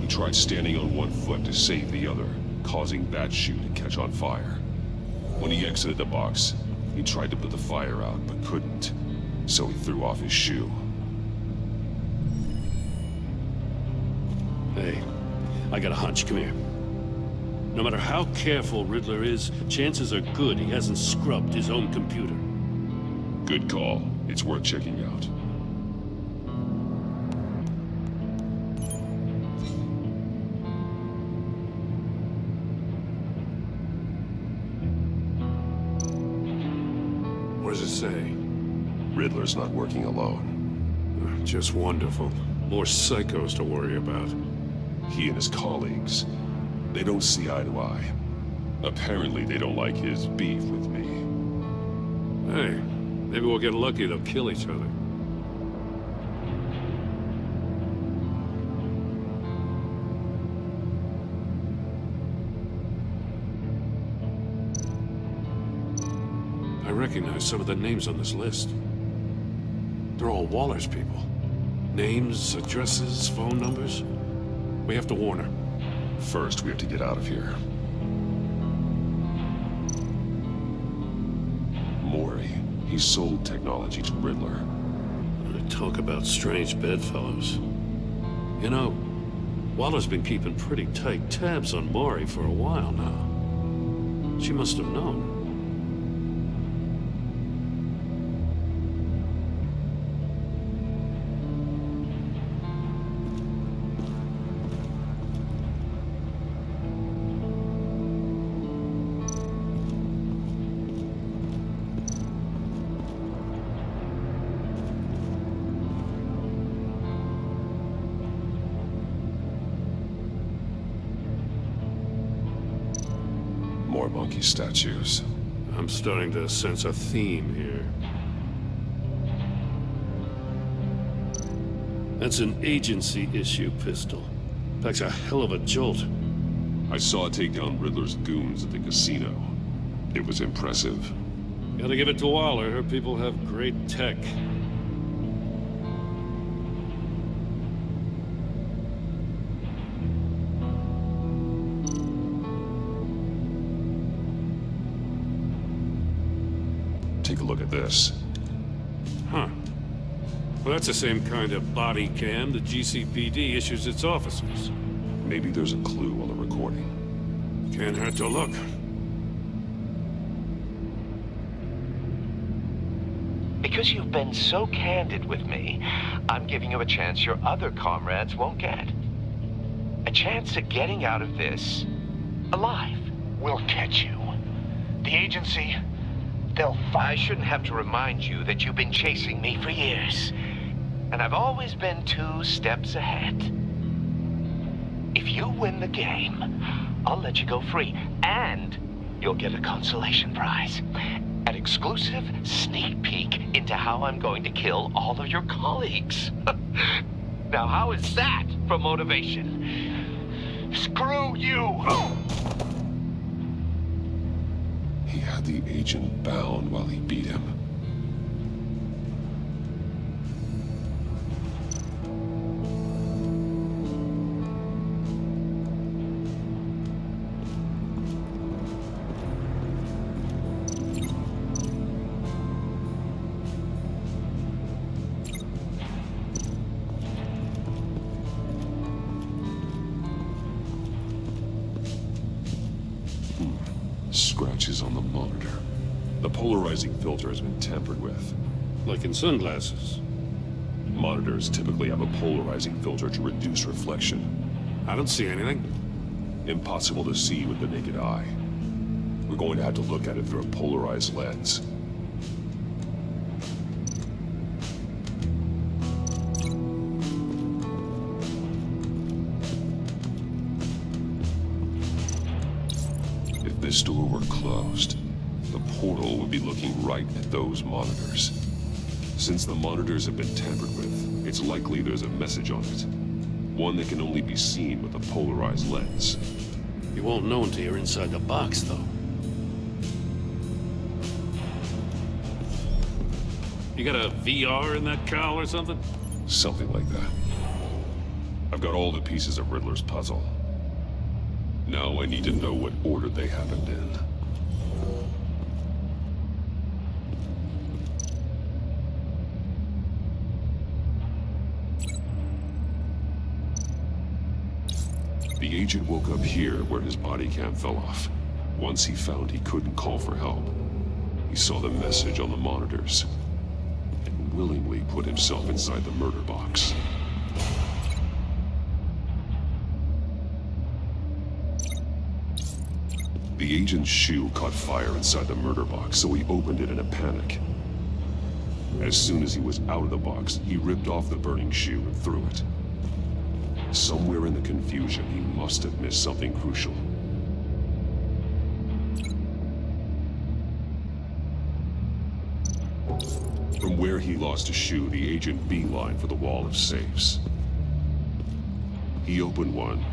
S9: He tried standing on one foot to save the other, causing that shoe to catch on fire. When he exited the box, he tried to put the fire out, but couldn't, so he threw off his shoe.
S11: Hey, I got a hunch. Come here. No matter how careful Riddler is, chances are good he hasn't scrubbed his own computer.
S9: Good call. It's worth checking out.
S11: What does it say?
S9: Riddler's not working alone.
S11: Just wonderful. More psychos to worry about.
S9: He and his colleagues, they don't see eye to eye. Apparently they don't like his beef with me.
S11: Hey, maybe we'll get lucky they'll kill each other. I recognize some of the names on this list. They're all Waller's people. Names, addresses, phone numbers. We have to warn her.
S9: First, we have to get out of here. Mori, he sold technology to Riddler.
S11: Talk about strange bedfellows. You know, Waller's been keeping pretty tight tabs on Mori for a while now. She must have known.
S9: More monkey statues.
S11: I'm starting to sense a theme here. That's an agency issue pistol. Packs a hell of a jolt.
S9: I saw it take down Riddler's goons at the casino. It was impressive.
S11: Gotta give it to Waller. Her people have great tech.
S9: Take a look at this.
S11: Huh. Well, that's the same kind of body cam the GCPD issues its officers.
S9: Maybe there's a clue on the recording.
S11: Can't hurt to look.
S10: Because you've been so candid with me, I'm giving you a chance your other comrades won't get. A chance at getting out of this alive.
S2: We'll catch you. The agency, they'll find.
S10: I shouldn't have to remind you that you've been chasing me for years. And I've always been 2 steps ahead. If you win the game, I'll let you go free. And you'll get a consolation prize. An exclusive sneak peek into how I'm going to kill all of your colleagues. Now, how is that for motivation? Screw you!
S9: He had the agent bound while he beat him. Scratches on the monitor. The polarizing filter has been tampered with.
S11: Like in sunglasses.
S9: Monitors typically have a polarizing filter to reduce reflection.
S11: I don't see anything.
S9: Impossible to see with the naked eye. We're going to have to look at it through a polarized lens. If this door were closed, the portal would be looking right at those monitors. Since the monitors have been tampered with, it's likely there's a message on it. One that can only be seen with a polarized lens.
S11: You won't know until you're inside the box, though. You got a VR in that cowl or something?
S9: Something like that. I've got all the pieces of Riddler's puzzle. Now I need to know what order they happened in. The agent woke up here where his body cam fell off. Once he found he couldn't call for help, he saw the message on the monitors and willingly put himself inside the murder box. The agent's shoe caught fire inside the murder box, so he opened it in a panic. As soon as he was out of the box, he ripped off the burning shoe and threw it. Somewhere in the confusion, he must have missed something crucial. From where he lost a shoe, the agent beelined for the wall of safes. He opened one,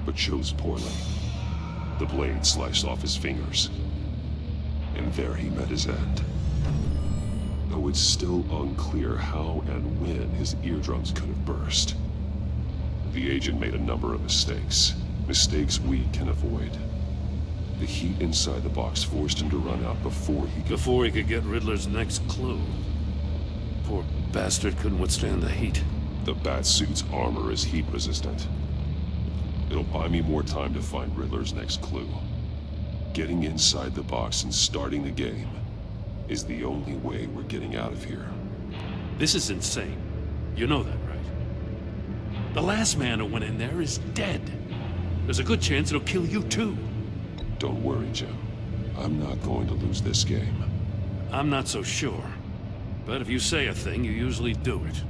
S9: but chose poorly. The blade sliced off his fingers, and there he met his end. Though it's still unclear how and when his eardrums could have burst. The agent made a number of mistakes. Mistakes we can avoid. The heat inside the box forced him to run out before he
S11: could get Riddler's next clue. Poor bastard couldn't withstand the heat.
S9: The Batsuit's armor is heat resistant. It'll buy me more time to find Riddler's next clue. Getting inside the box and starting the game is the only way we're getting out of here.
S11: This is insane. You know that, right? The last man who went in there is dead. There's a good chance it'll kill you too.
S9: Don't worry, Jim. I'm not going to lose this game.
S11: I'm not so sure. But if you say a thing, you usually do it.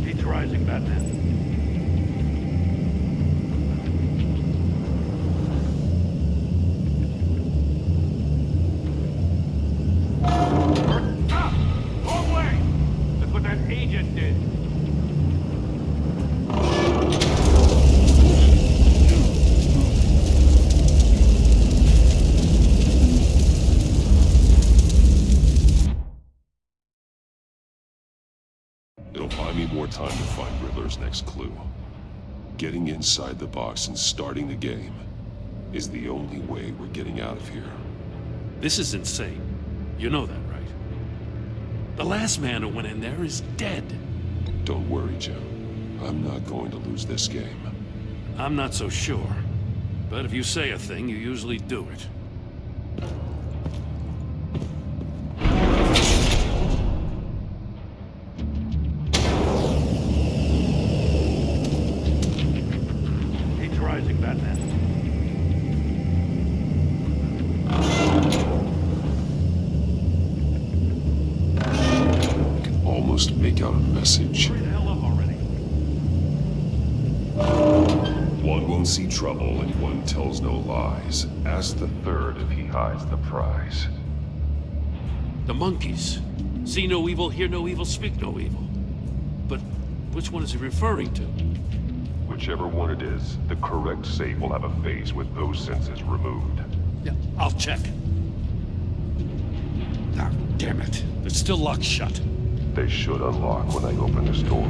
S11: Heat's rising, Batman.
S9: It'll buy me more time to find Riddler's next clue. Getting inside the box and starting the game is the only way we're getting out of here.
S11: This is insane. You know that, right? The last man who went in there is dead.
S9: Don't worry, Jim. I'm not going to lose this game.
S11: I'm not so sure. But if you say a thing, you usually do it. Heat's rising, Batman.
S9: I can almost make out a message.
S11: Hurry the hell up already.
S9: One won't see trouble and one tells no lies. Ask the third if he hides the prize.
S11: The monkeys. See no evil, hear no evil, speak no evil. But which one is he referring to?
S9: Whichever one it is, the correct safe will have a face with those senses removed.
S11: Yeah, I'll check. Ah, damn it. It's still locked shut.
S9: They should unlock when I open this door.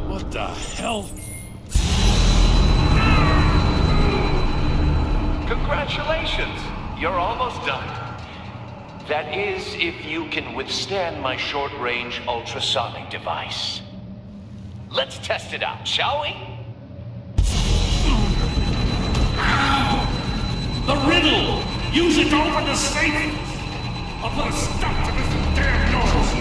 S11: What the hell?
S10: Congratulations! You're almost done. That is, if you can withstand my short-range ultrasonic device. Let's test it out, shall we?
S3: The riddle! Use it to open the safe! I'll put a stop to this damn noise!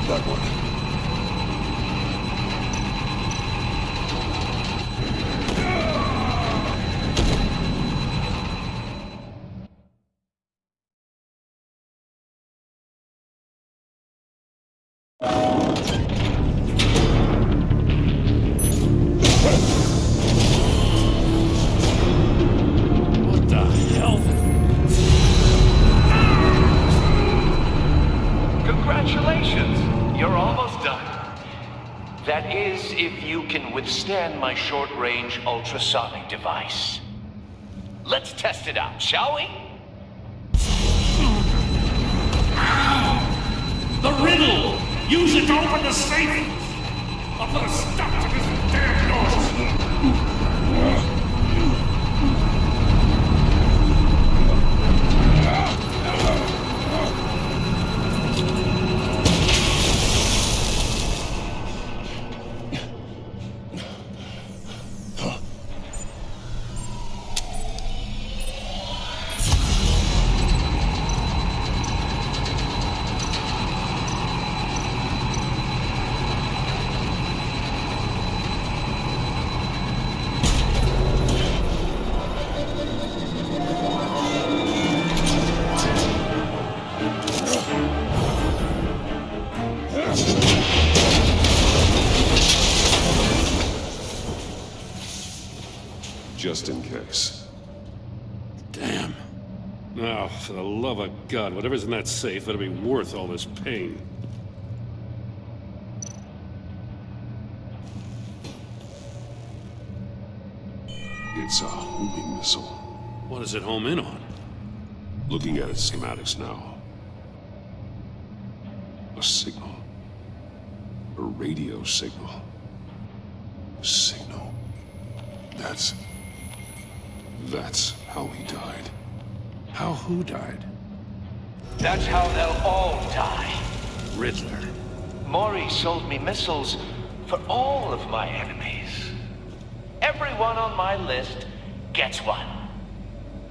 S7: That one.
S3: What the hell?
S10: Congratulations! You're almost done. That is, if you can withstand my short-range ultrasonic device. Let's test it out, shall we?
S3: The riddle! Use it to open the safe! I'll put a stop to this damn noise!
S9: Just in case.
S11: Damn. Now, for the love of God, whatever's in that safe, it'll be worth all this pain.
S9: It's a homing missile.
S11: What does it home in on?
S9: Looking at its schematics now. A signal. A radio signal. Signal. That's how he died.
S11: How who died?
S10: That's how they'll all die.
S11: Riddler.
S10: Maury sold me missiles for all of my enemies. Everyone on my list gets one.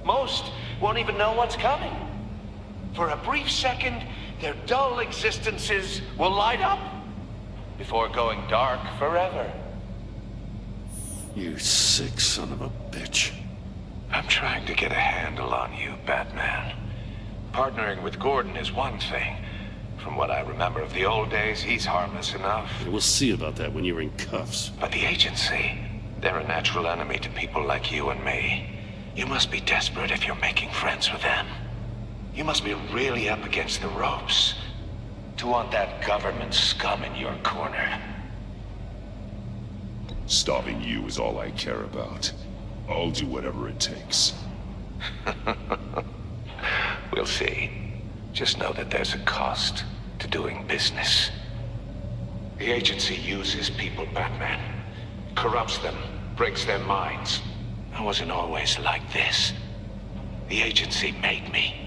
S10: Most won't even know what's coming. For a brief second, their dull existences will light up before going dark forever.
S11: You sick son of a bitch.
S10: I'm trying to get a handle on you, Batman. Partnering with Gordon is one thing. From what I remember of the old days, he's harmless enough.
S11: We'll see about that when you're in cuffs.
S10: But the agency, they're a natural enemy to people like you and me. You must be desperate if you're making friends with them. You must be really up against the ropes to want that government scum in your corner.
S9: Stopping you is all I care about. I'll do whatever it takes.
S10: We'll see. Just know that there's a cost to doing business. The agency uses people, Batman. Corrupts them, breaks their minds. I wasn't always like this. The agency made me.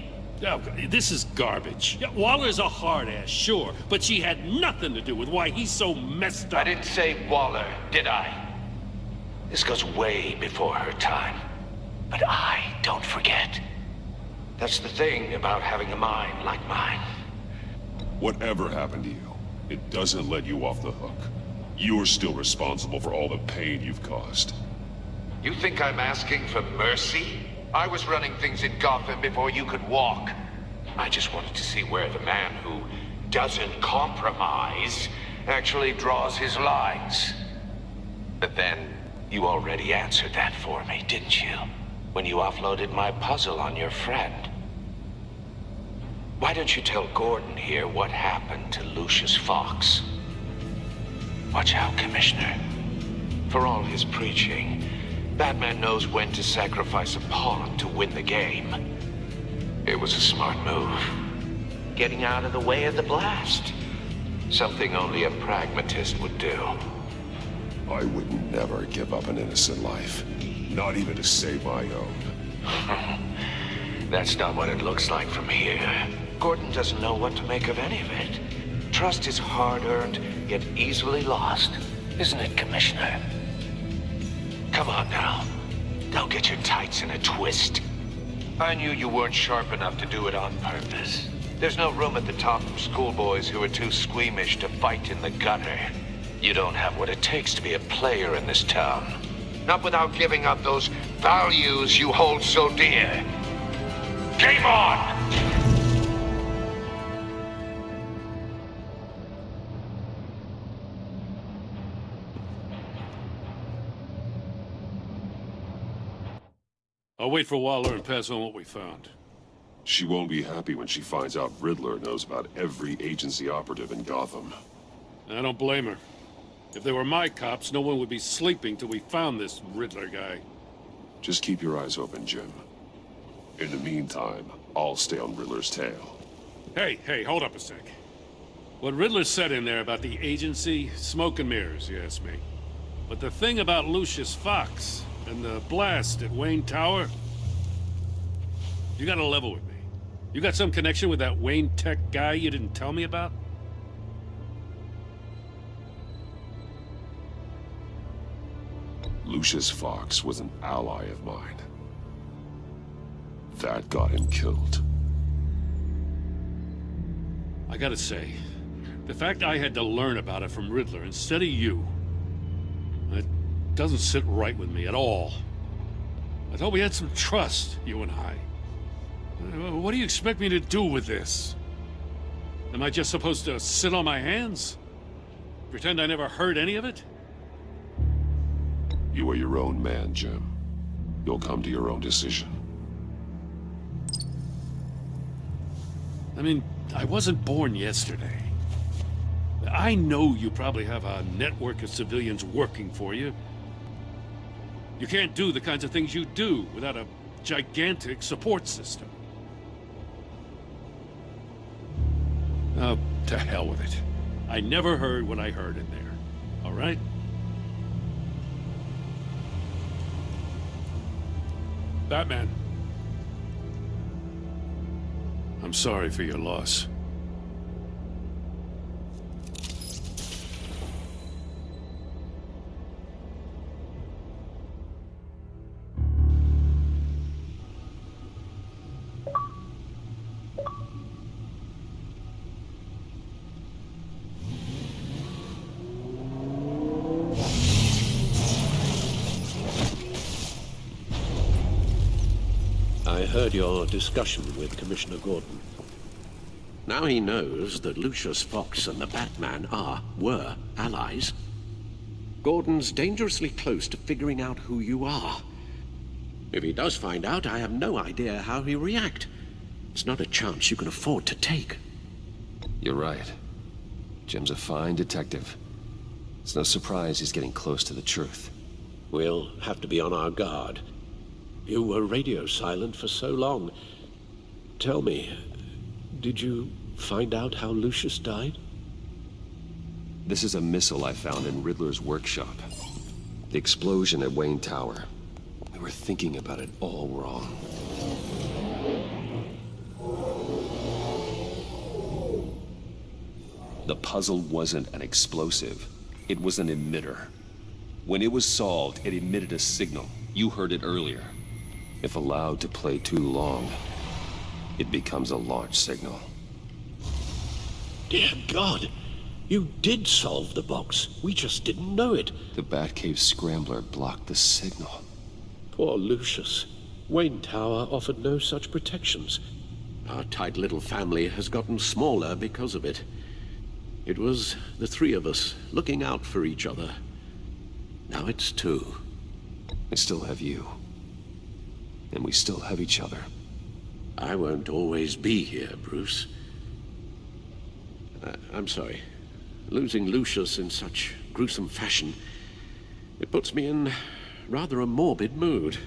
S3: Oh, this is garbage. Yeah, Waller's a hard ass, sure, but she had nothing to do with why he's so messed up.
S10: I didn't say Waller, did I? This goes way before her time. But I don't forget. That's the thing about having a mind like mine.
S9: Whatever happened to you, it doesn't let you off the hook. You're still responsible for all the pain you've caused.
S10: You think I'm asking for mercy? I was running things in Gotham before you could walk. I just wanted to see where the man who doesn't compromise actually draws his lines. But then, you already answered that for me, didn't you? When you offloaded my puzzle on your friend. Why don't you tell Gordon here what happened to Lucius Fox? Watch out, Commissioner. For all his preaching, Batman knows when to sacrifice a pawn to win the game. It was a smart move. Getting out of the way of the blast. Something only a pragmatist would do.
S9: I would never give up an innocent life. Not even to save my own.
S10: That's not what it looks like from here. Gordon doesn't know what to make of any of it. Trust is hard-earned, yet easily lost. Isn't it, Commissioner? Come on now. Don't get your tights in a twist. I knew you weren't sharp enough to do it on purpose. There's no room at the top for schoolboys who are too squeamish to fight in the gutter. You don't have what it takes to be a player in this town. Not without giving up those values you hold so dear. Game on!
S3: I'll wait for Waller and pass on what we found.
S9: She won't be happy when she finds out Riddler knows about every agency operative in Gotham.
S3: I don't blame her. If they were my cops, no one would be sleeping till we found this Riddler guy.
S9: Just keep your eyes open, Jim. In the meantime, I'll stay on Riddler's tail.
S3: Hey, hold up a sec. What Riddler said in there about the agency, smoke and mirrors, you ask me. But the thing about Lucius Fox and the blast at Wayne Tower, you gotta level with me. You got some connection with that Wayne Tech guy you didn't tell me about?
S9: Lucius Fox was an ally of mine. That got him killed.
S3: I gotta say, the fact I had to learn about it from Riddler instead of you, it doesn't sit right with me at all. I thought we had some trust, you and I. What do you expect me to do with this? Am I just supposed to sit on my hands? Pretend I never heard any of it?
S9: You are your own man, Jim. You'll come to your own decision.
S3: I mean, I wasn't born yesterday. I know you probably have a network of civilians working for you. You can't do the kinds of things you do without a gigantic support system. Oh, to hell with it. I never heard what I heard in there, all right? Batman. I'm sorry for your loss.
S16: I heard your discussion with Commissioner Gordon. Now he knows that Lucius Fox and the Batman were allies. Gordon's dangerously close to figuring out who you are. If he does find out, I have no idea how he'll react. It's not a chance you can afford to take.
S15: You're right. Jim's a fine detective. It's no surprise he's getting close to the truth.
S16: We'll have to be on our guard. You were radio silent for so long. Tell me, did you find out how Lucius died?
S1: This is a missile I found in Riddler's workshop. The explosion at Wayne Tower. We were thinking about it all wrong. The puzzle wasn't an explosive. It was an emitter. When it was solved, it emitted a signal. You heard it earlier. If allowed to play too long, it becomes a launch signal.
S16: Dear God, you did solve the box. We just didn't know it.
S1: The Batcave scrambler blocked the signal.
S16: Poor Lucius. Wayne Tower offered no such protections. Our tight little family has gotten smaller because of it. It was the three of us looking out for each other. Now it's two.
S1: I still have you. And we still have each other.
S16: I won't always be here, Bruce. I'm sorry. Losing Lucius in such gruesome fashion, it puts me in rather a morbid mood.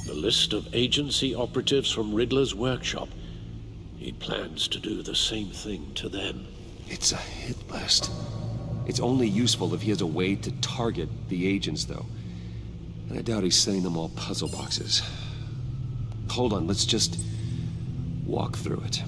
S16: The list of agency operatives from Riddler's workshop. He plans to do the same thing to them.
S1: It's a hit list. It's only useful if he has a way to target the agents, though. And I doubt he's sending them all puzzle boxes. Hold on, let's just walk through it.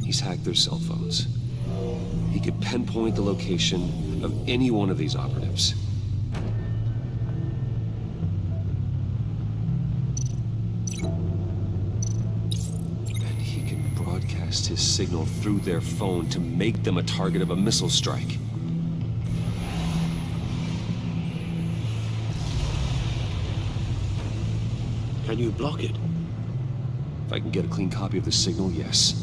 S1: He's hacked their cell phones. He could pinpoint the location of any one of these operatives. And he can broadcast his signal through their phone to make them a target of a missile strike.
S16: Can you block it?
S1: If I can get a clean copy of the signal, yes.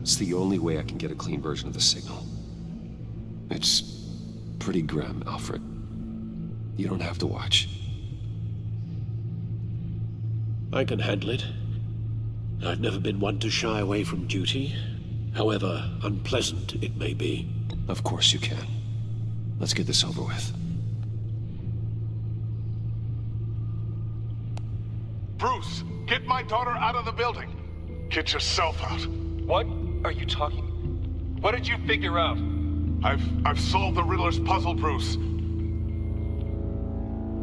S1: It's the only way I can get a clean version of the signal. It's pretty grim, Alfred. You don't have to watch.
S16: I can handle it. I've never been one to shy away from duty, however unpleasant it may be.
S1: Of course you can. Let's get this over with.
S18: Bruce, get my daughter out of the building. Get yourself out.
S13: What are you talking? What did you figure out?
S18: I've solved the Riddler's puzzle, Bruce.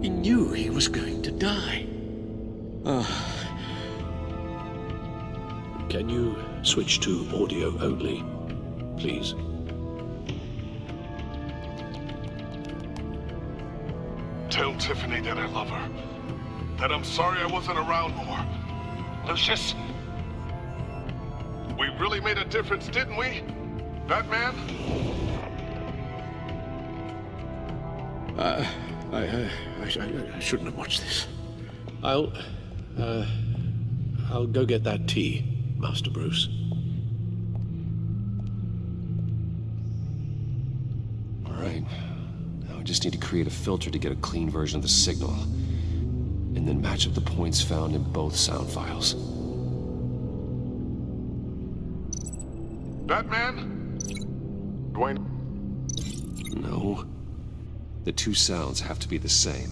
S16: He knew he was going to die. Can you switch to audio only, please?
S18: Tell Tiffany that I love her. That I'm sorry I wasn't around more.
S13: Lucius?
S18: We really made a difference, didn't we? Batman?
S16: I shouldn't have watched this. I'll go get that tea, Master Bruce.
S1: All right. Now I just need to create a filter to get a clean version of the signal. And then match up the points found in both sound files.
S18: Batman? Dwayne?
S1: No. The two sounds have to be the same.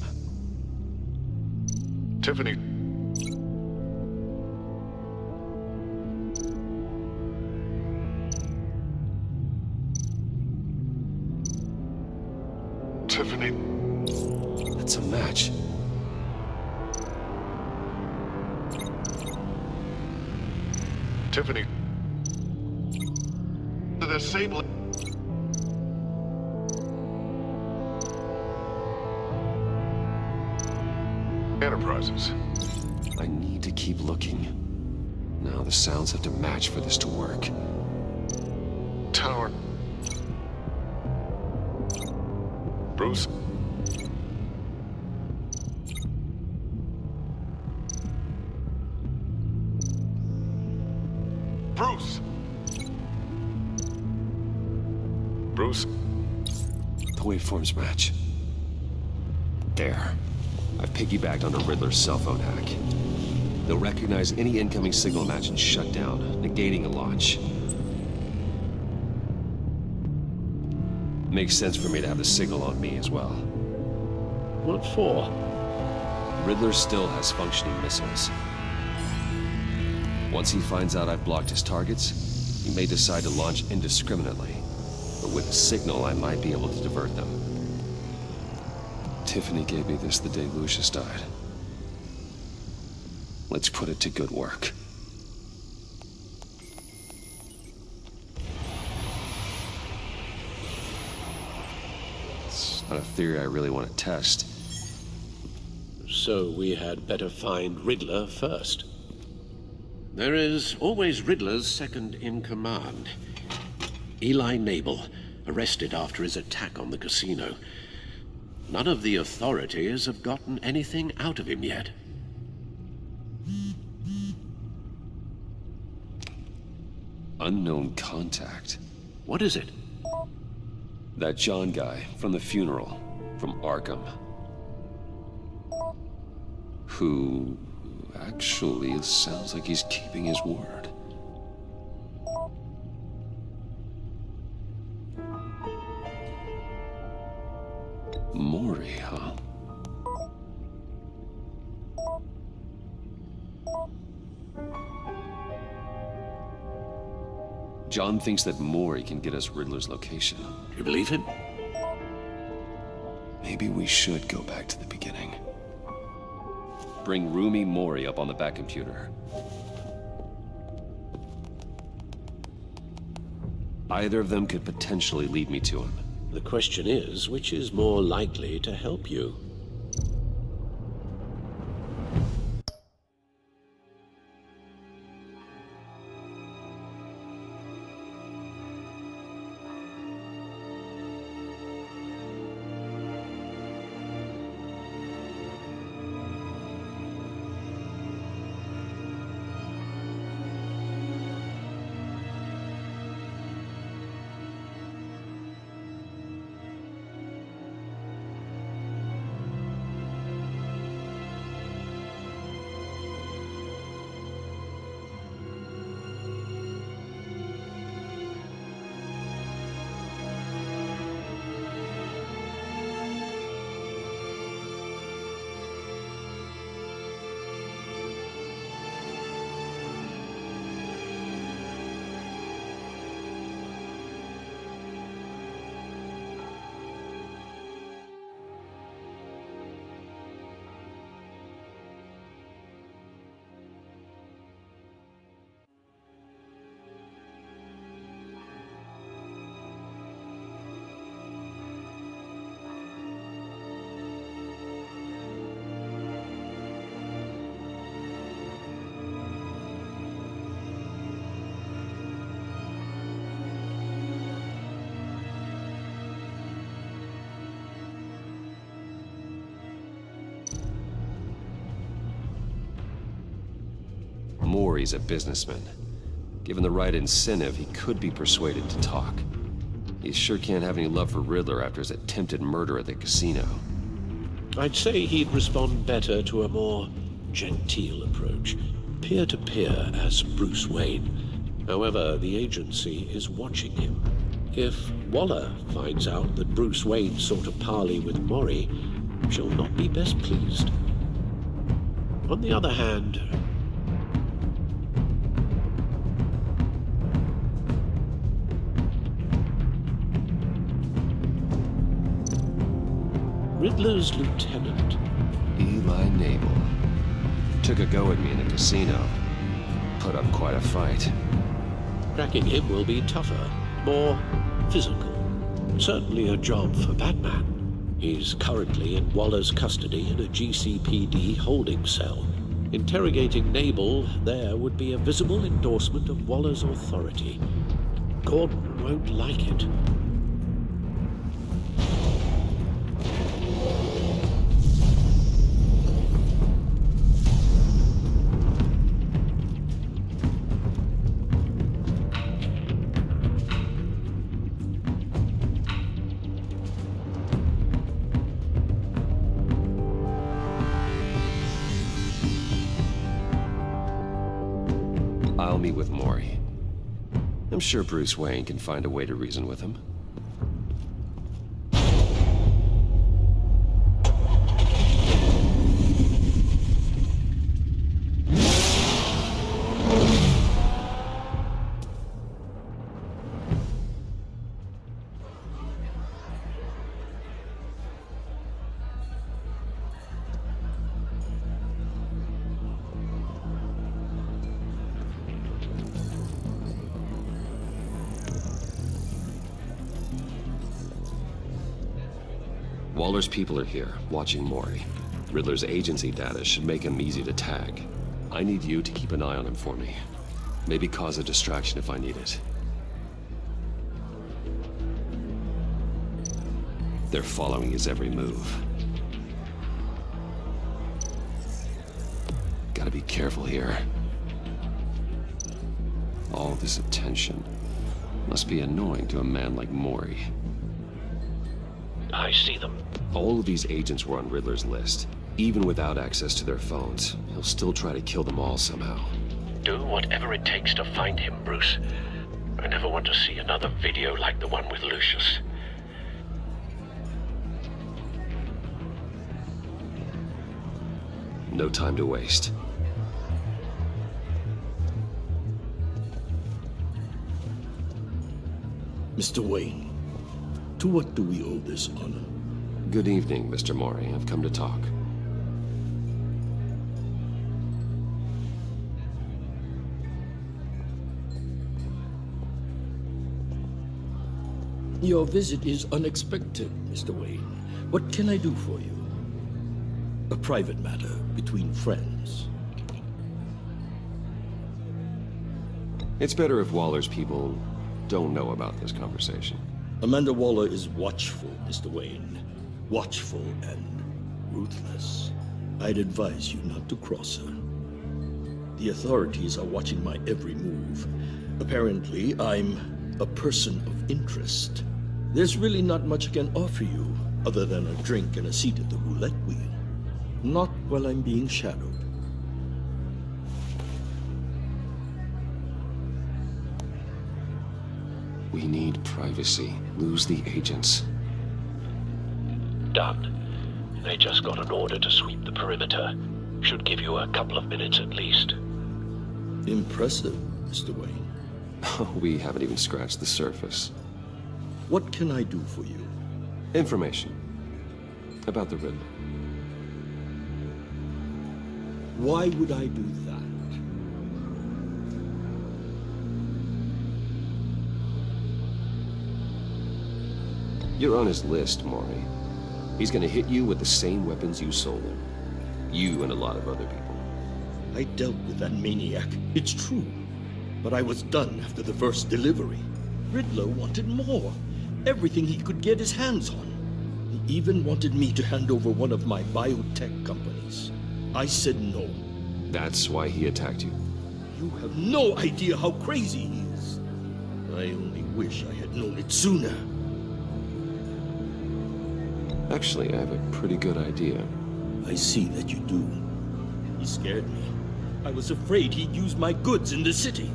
S18: Tiffany. Tiffany.
S1: That's a match.
S18: Tiffany. The disabling. Enterprises.
S1: I need to keep looking. Now the sounds have to match for this to work.
S18: Tower. Bruce. Bruce! Bruce?
S1: The waveforms match. There. I've piggybacked onto Riddler's cell phone hack. They'll recognize any incoming signal match and shut down, negating a launch. Makes sense for me to have the signal on me as well.
S16: What for?
S1: Riddler still has functioning missiles. Once he finds out I've blocked his targets, he may decide to launch indiscriminately. But with a signal, I might be able to divert them. Tiffany gave me this the day Lucius died. Let's put it to good work. It's not a theory I really want to test.
S16: So we had better find Riddler first. There is always Riddler's second in command. Eli Nabel, arrested after his attack on the casino. None of the authorities have gotten anything out of him yet.
S1: Unknown contact.
S16: What is it?
S1: That John guy from the funeral, from Arkham. Who actually sounds like he's keeping his word. Maury, huh? John thinks that Maury can get us Riddler's location.
S16: You believe him?
S1: Maybe we should go back to the beginning. Bring Rumi Maury up on the back computer. Either of them could potentially lead me to him.
S16: The question is, which is more likely to help you?
S1: Maury's a businessman. Given the right incentive, he could be persuaded to talk. He sure can't have any love for Riddler after his attempted murder at the casino.
S16: I'd say he'd respond better to a more genteel approach. Peer-to-peer as Bruce Wayne. However, the agency is watching him. If Waller finds out that Bruce Wayne sought a parley with Maury, she'll not be best pleased. On the other hand, Riddler's lieutenant,
S1: Eli Nabel, took a go at me in the casino. Put up quite a fight.
S16: cracking him will be tougher, more physical. Certainly a job for Batman. He's currently in Waller's custody in a GCPD holding cell. Interrogating Nabel there would be a visible endorsement of Waller's authority. Gordon won't like it.
S15: I'll meet with Maury. I'm sure Bruce Wayne can find a way to reason with him. Waller's people are here, watching Maury. Riddler's agency data should make him easy to tag. I need you to keep an eye on him for me. Maybe cause a distraction if I need it. They're following his every move. Gotta be careful here. All this attention must be annoying to a man like Maury.
S4: I see them.
S15: All of these agents were on Riddler's list. Even without access to their phones, he'll still try to kill them all somehow.
S4: Do whatever it takes to find him, Bruce. I never want to see another video like the one with Lucius.
S15: No time to waste.
S8: Mr. Wayne, to what do we owe this honor?
S15: Good evening, Mr. Maury. I've come to talk.
S8: Your visit is unexpected, Mr. Wayne. What can I do for you? A private matter between friends.
S15: It's better if Waller's people don't know about this conversation.
S8: Amanda Waller is watchful, Mr. Wayne. Watchful and ruthless. I'd advise you not to cross her. The authorities are watching my every move. Apparently, I'm a person of interest. There's really not much I can offer you other than a drink and a seat at the roulette wheel. Not while I'm being shadowed.
S15: We need privacy. Lose the agents.
S4: Done. They just got an order to sweep the perimeter. Should give you a couple of minutes at least.
S8: Impressive, Mr. Wayne.
S15: We haven't even scratched the surface.
S8: What can I do for you?
S15: Information. About the Riddler.
S8: Why would I do that?
S15: You're on his list, Maury. He's gonna hit you with the same weapons you sold him. You and a lot of other people.
S8: I dealt with that maniac, it's true. But I was done after the first delivery. Riddler wanted more. Everything he could get his hands on. He even wanted me to hand over one of my biotech companies. I said no.
S15: That's why he attacked you?
S8: You have no idea how crazy he is. I only wish I had known it sooner.
S15: Actually, I have a pretty good idea.
S8: I see that you do. He scared me. I was afraid he'd use my goods in the city.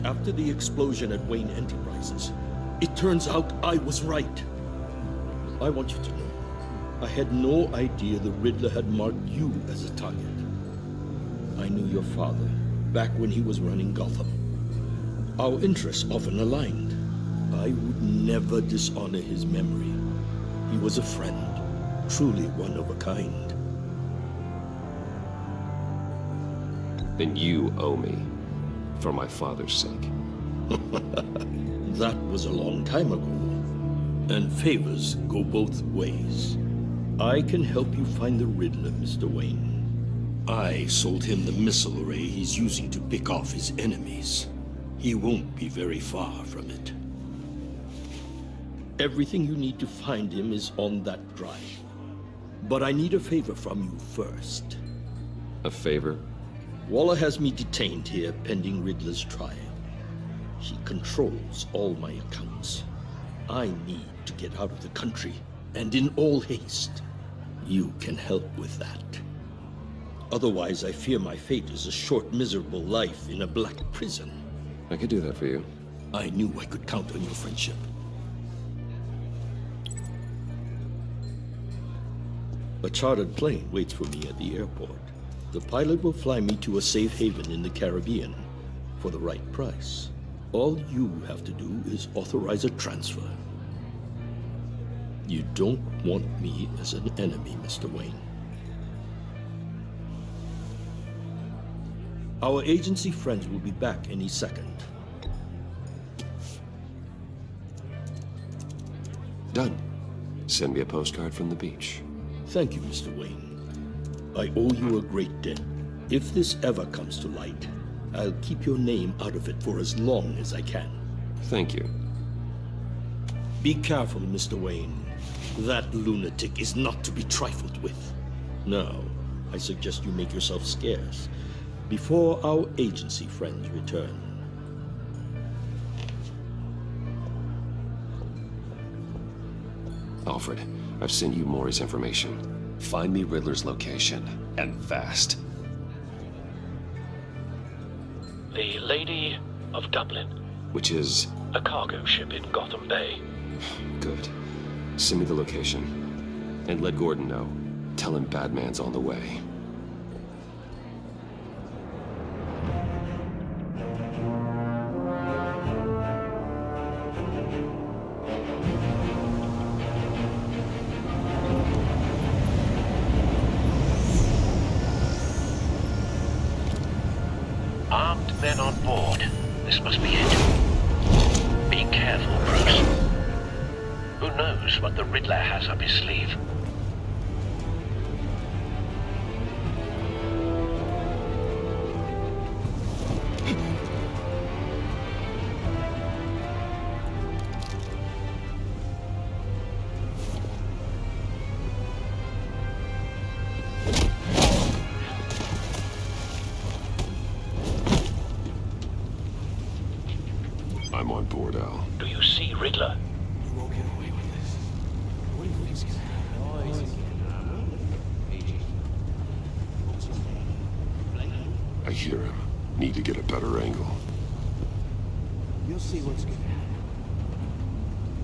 S8: After the explosion at Wayne Enterprises, it turns out I was right. I want you to know, I had no idea the Riddler had marked you as a target. I knew your father back when he was running Gotham. Our interests often aligned. I would never dishonor his memory. He was a friend, truly one of a kind.
S15: Then you owe me, for my father's sake.
S8: That was a long time ago, and favors go both ways. I can help you find the Riddler, Mr. Wayne. I sold him the missile array he's using to pick off his enemies. He won't be very far from it. Everything you need to find him is on that drive. But I need a favor from you first.
S15: A favor?
S8: Waller has me detained here pending Riddler's trial. She controls all my accounts. I need to get out of the country, and in all haste. You can help with that. Otherwise, I fear my fate is a short, miserable life in a black prison.
S15: I could do that for you.
S8: I knew I could count on your friendship. A chartered plane waits for me at the airport. The pilot will fly me to a safe haven in the Caribbean for the right price. All you have to do is authorize a transfer. You don't want me as an enemy, Mr. Wayne. Our agency friends will be back any second.
S15: Done. Send me a postcard from the beach.
S8: Thank you, Mr. Wayne. I owe you a great debt. If this ever comes to light, I'll keep your name out of it for as long as I can.
S15: Thank you.
S8: Be careful, Mr. Wayne. That lunatic is not to be trifled with. Now, I suggest you make yourself scarce before our agency friends return.
S15: Alfred, I've sent you Maury's information. Find me Riddler's location, and fast.
S4: The Lady of Dublin.
S15: Which is?
S4: A cargo ship in Gotham Bay.
S15: Good. Send me the location. And let Gordon know. Tell him Batman's on the way.
S4: Armed men on board. This must be it. Be careful, Bruce. Who knows what the Riddler has up his sleeve?
S9: I'm on board, Al.
S4: Do you see Riddler?
S19: You won't get away with this. What do you think's gonna happen?
S9: I hear him. Need to get a better angle.
S12: You'll see what's gonna happen.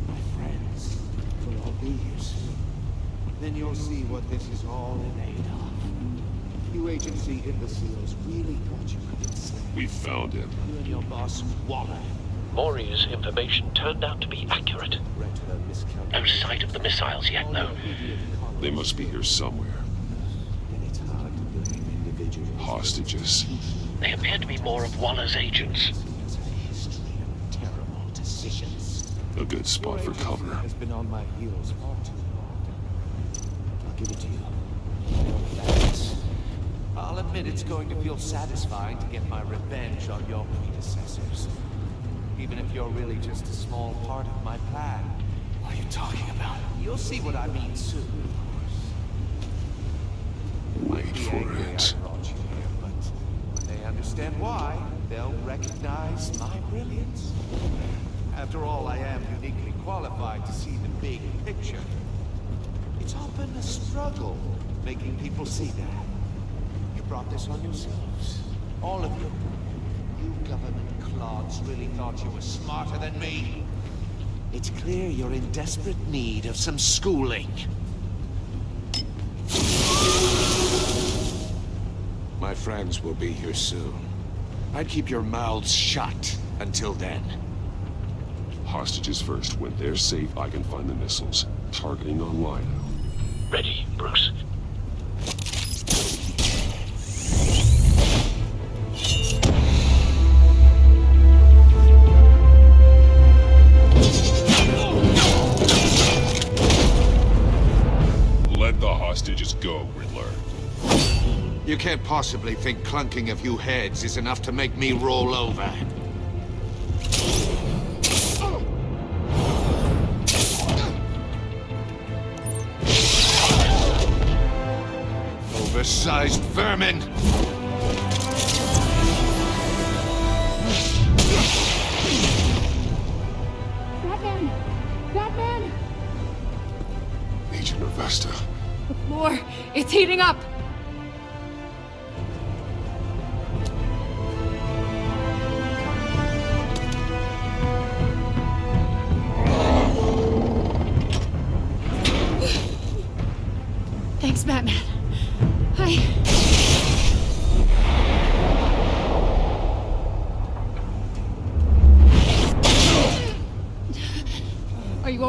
S12: My friends will all be here soon. Then you'll see what this is all made of. You agency imbeciles really thought you could enslave
S9: We found him.
S12: you and your boss, Waller.
S4: Maury's information turned out to be accurate. No sight of the missiles yet, though.
S9: They must be here somewhere.
S12: It's hard to blame individuals.
S9: Hostages.
S4: They appear to be more of Waller's agents.
S12: It's a history of terrible decisions.
S9: A good spot for cover.
S12: Has been on my heels far too long. I'll give it to you. Thanks. I'll admit it's going to feel satisfying to get my revenge on your predecessors. Even if you're really just a small part of my plan.
S19: What are you talking about?
S12: You'll see what I mean soon, of course.
S9: Wait for it.
S12: I brought you here, but when they understand why, they'll recognize my brilliance. After all, I am uniquely qualified to see the big picture. It's often a struggle making people see that. You brought this on yourselves. All of you. You government clods really thought you were smarter than me. It's clear you're in desperate need of some schooling.
S7: My friends will be here soon. I'd keep your mouths shut until then.
S9: Hostages first. When they're safe, I can find the missiles. Targeting on Lino.
S4: Ready, Bruce.
S9: Let the hostages go, Riddler.
S7: You can't possibly think clunking a few heads is enough to make me roll over. Oversized vermin!
S22: Batman! Batman!
S9: Agent Avesta.
S14: The floor, it's heating up!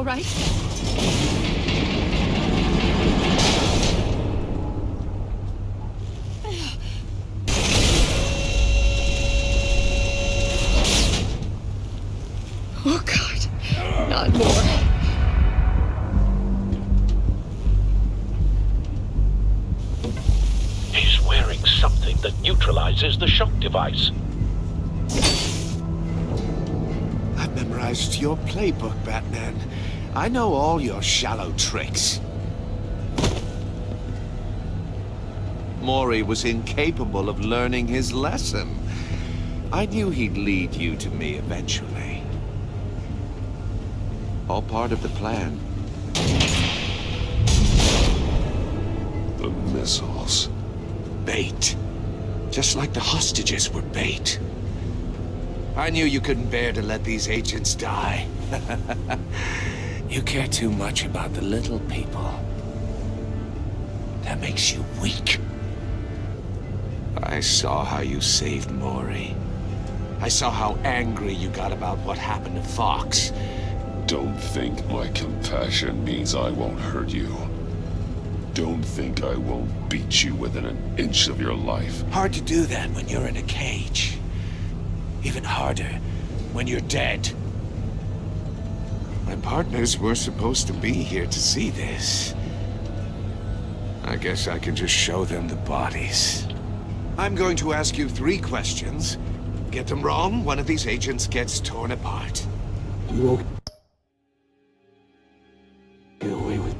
S14: right? Oh, God. Not more.
S4: He's wearing something that neutralizes the shock device.
S7: I've memorized your playbook, Batman. I know all your shallow tricks. Mori was incapable of learning his lesson. I knew he'd lead you to me eventually. All part of the plan.
S9: The missiles.
S7: Bait. Just like the hostages were bait. I knew you couldn't bear to let these agents die. You care too much about the little people. That makes you weak. I saw how you saved Mori. I saw how angry you got about what happened to Fox.
S9: Don't think my compassion means I won't hurt you. Don't think I won't beat you within an inch of your life.
S7: Hard to do that when you're in a cage. Even harder when you're dead. My partners were supposed to be here to see this. I guess I can just show them the bodies. I'm going to ask you 3 questions. Get them wrong, one of these agents gets torn apart.
S8: You won't
S7: get away with it.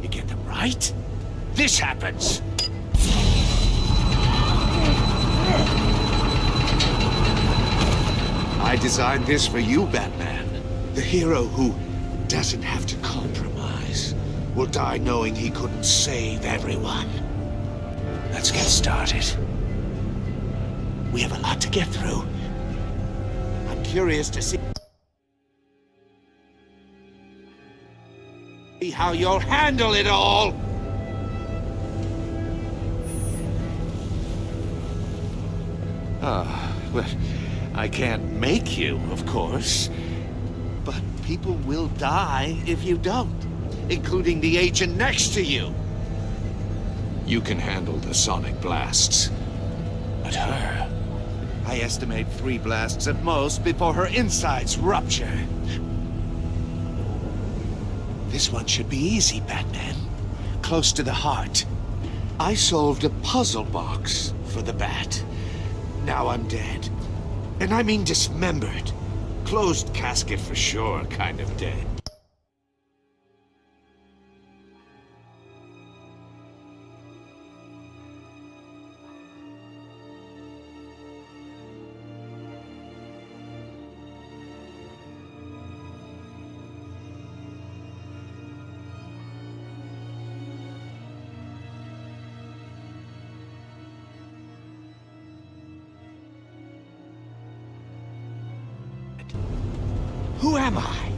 S7: You get them right? This happens! I designed this for you, Batman. The hero who doesn't have to compromise will die knowing he couldn't save everyone. Let's get started. We have a lot to get through. I'm curious to see how you'll handle it all. Well, I can't make you, of course. But people will die if you don't, including the agent next to you. You can handle the sonic blasts. But her, I estimate 3 blasts at most before her insides rupture. This one should be easy, Batman. Close to the heart. I solved a puzzle box for the Bat. Now I'm dead. And I mean dismembered. Closed casket for sure, kind of dead. Who am I?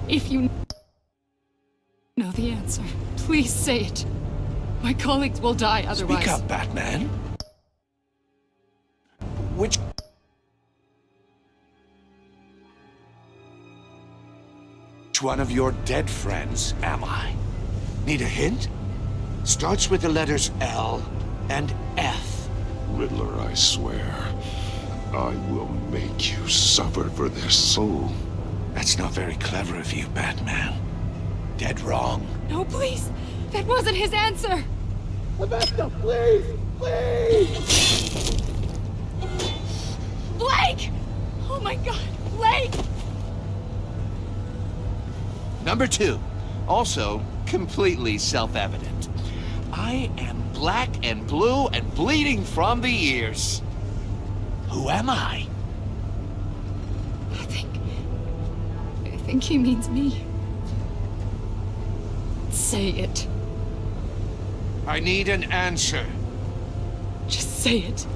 S14: If you know the answer, please say it. My colleagues will die otherwise.
S7: Speak up, Batman. Which one of your dead friends am I? Need a hint? Starts with the letters L and F.
S9: Riddler, I swear. I will make you suffer for this.
S7: Oh, that's not very clever of you, Batman. Dead wrong.
S14: No, please. That wasn't his answer.
S12: Rebecca, please! Please!
S14: Blake! Oh my God, Blake!
S7: Number 2. Also,
S12: completely self-evident. I am black and blue and bleeding from the ears. Who am I?
S14: I think he means me. Say it.
S12: I need an answer.
S14: Just say it.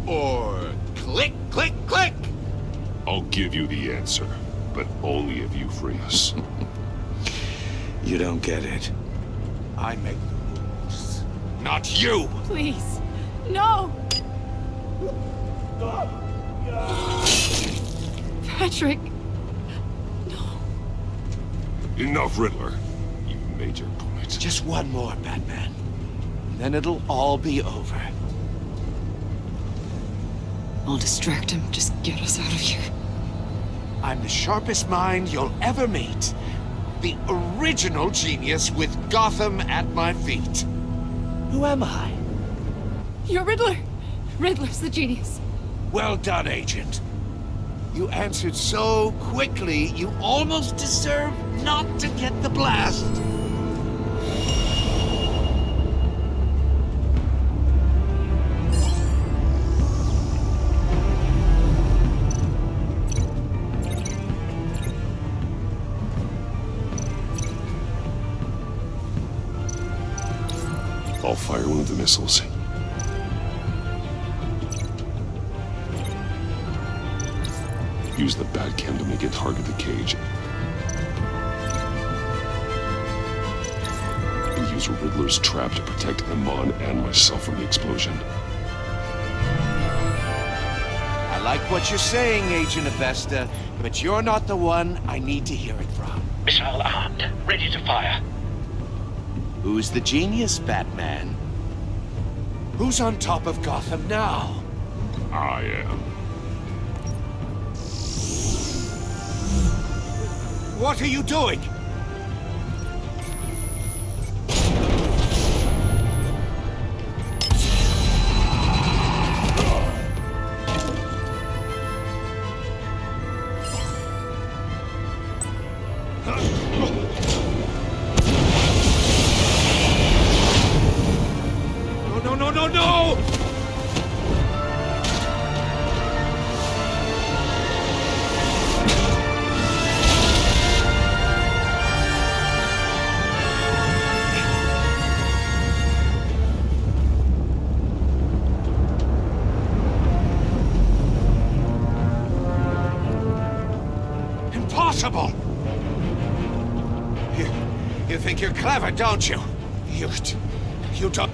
S12: Or click, click, click!
S9: I'll give you the answer, but only if you free us.
S12: You don't get it. I make the rules, not you!
S14: Please. No! Patrick.
S9: Enough, Riddler. You made your point.
S12: Just one more, Batman. Then it'll all be over.
S14: I'll distract him. Just get us out of here.
S12: I'm the sharpest mind you'll ever meet. The original genius with Gotham at my feet. Who am I?
S14: You're Riddler. Riddler's the genius.
S12: Well done, Agent. You answered so quickly, you almost deserve not to get the blast.
S9: I'll fire one of the missiles. Use the Batcam to make it target the cage. And use Riddler's trap to protect Iman and myself from the explosion.
S12: I like what you're saying, Agent Avesta, but you're not the one I need to hear it from.
S16: Missile armed, ready to fire.
S12: Who's the genius, Batman? Who's on top of Gotham now?
S9: I am.
S12: What are you doing? No! Impossible! You think you're clever, don't you? You don't...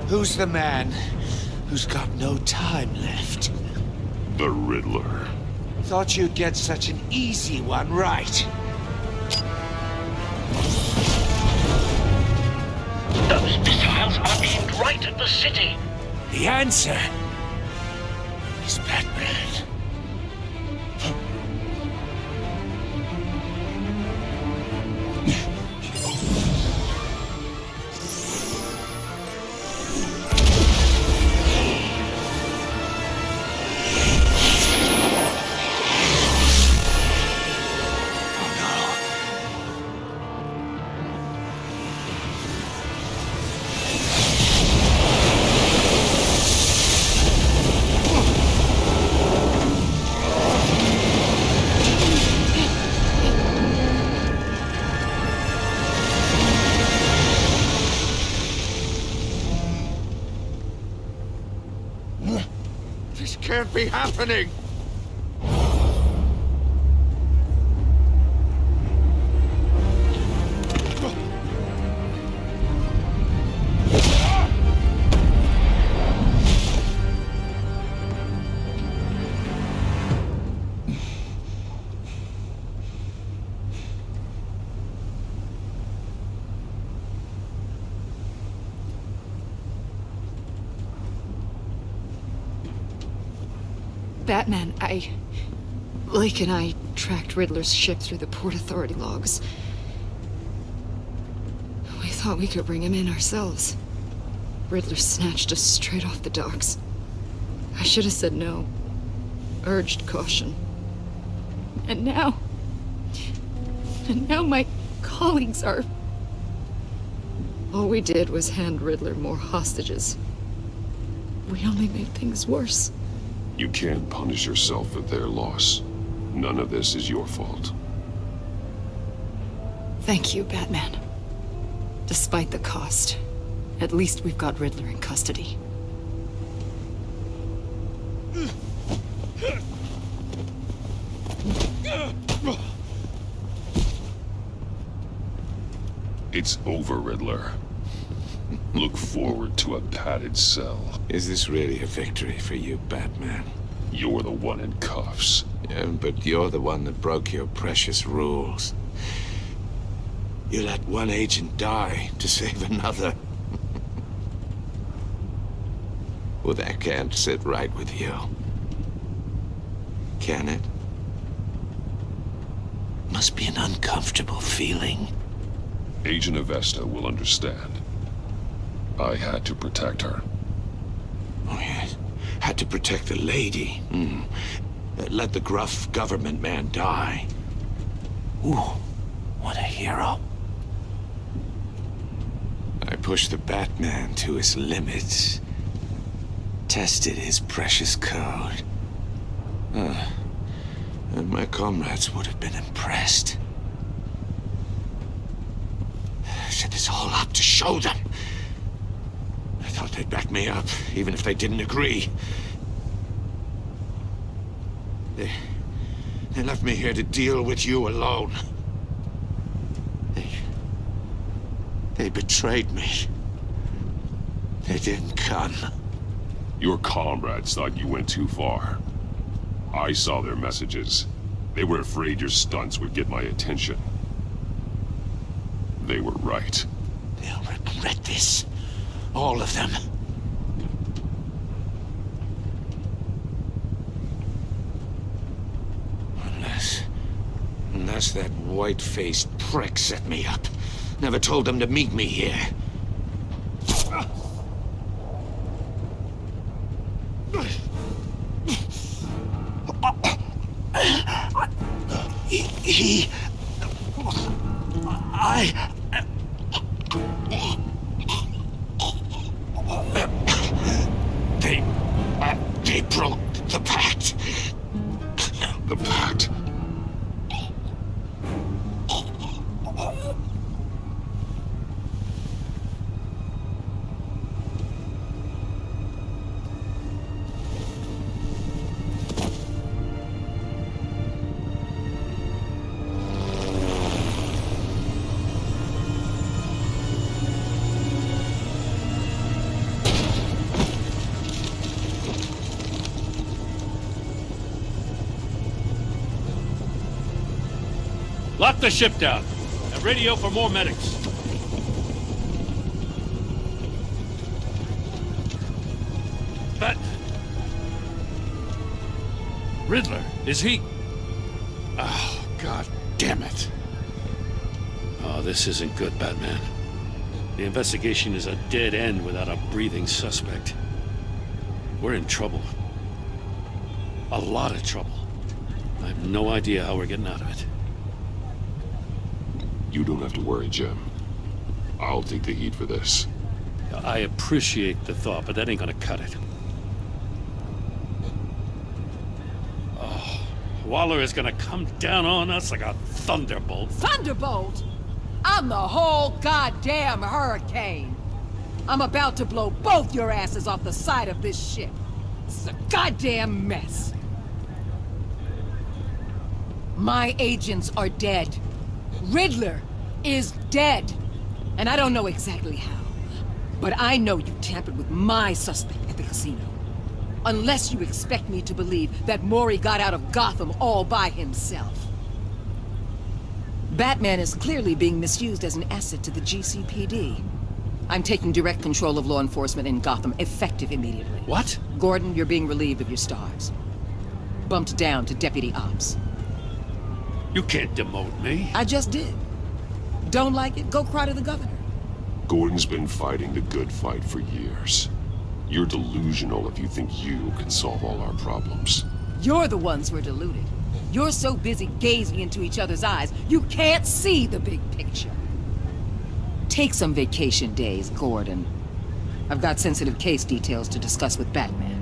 S12: Who's the man who's got no time left?
S9: The Riddler.
S12: Thought you'd get such an easy one right.
S16: Those missiles are aimed right at the city.
S12: The answer is Batman. This can't be happening!
S14: Batman, Blake and I tracked Riddler's ship through the Port Authority logs. We thought we could bring him in ourselves. Riddler snatched us straight off the docks. I should have said no. Urged caution. And now my colleagues are... All we did was hand Riddler more hostages. We only made things worse.
S9: You can't punish yourself for their loss. None of this is your fault.
S14: Thank you, Batman. Despite the cost, at least we've got Riddler in custody.
S9: It's over, Riddler. Look forward to a padded cell.
S7: Is this really a victory for you, Batman?
S9: You're the one in cuffs.
S7: Yeah, but you're the one that broke your precious rules. You let one agent die to save another. Well, that can't sit right with you. Can it? Must be an uncomfortable feeling.
S9: Agent Avesta will understand. I had to protect her.
S7: Oh, yes. Had to protect the lady. Let the gruff government man die. Ooh, what a hero. I pushed the Batman to his limits. Tested his precious code. And my comrades would have been impressed. Set this all up to show them. I thought they'd back me up, even if they didn't agree. They left me here to deal with you alone. They betrayed me. They didn't come.
S9: Your comrades thought you went too far. I saw their messages. They were afraid your stunts would get my attention. They were right.
S7: They'll regret this. All of them. Unless that white-faced prick set me up. Never told them to meet me here. They broke the pact.
S9: The pact?
S3: Lock the ship down and radio for more medics. But Riddler, is he? Oh, God damn it. Oh, this isn't good, Batman. The investigation is a dead end without a breathing suspect. We're in trouble. A lot of trouble. I have no idea how we're getting out of it.
S9: You don't have to worry, Jim. I'll take the heat for this.
S3: I appreciate the thought, but that ain't gonna cut it. Oh, Waller is gonna come down on us like a thunderbolt.
S5: Thunderbolt? I'm the whole goddamn hurricane. I'm about to blow both your asses off the side of this ship. It's a goddamn mess. My agents are dead. Riddler is dead. And I don't know exactly how. But I know you tampered with my suspect at the casino. Unless you expect me to believe that Mori got out of Gotham all by himself. Batman is clearly being misused as an asset to the GCPD. I'm taking direct control of law enforcement in Gotham, effective immediately.
S3: What?
S5: Gordon, you're being relieved of your stars. bumped down to Deputy Ops.
S3: You can't demote me.
S5: I just did. Don't like it? Go cry to the governor.
S9: Gordon's been fighting the good fight for years. You're delusional if you think you can solve all our problems.
S5: You're the ones who are deluded. You're so busy gazing into each other's eyes, you can't see the big picture. Take some vacation days, Gordon. I've got sensitive case details to discuss with Batman.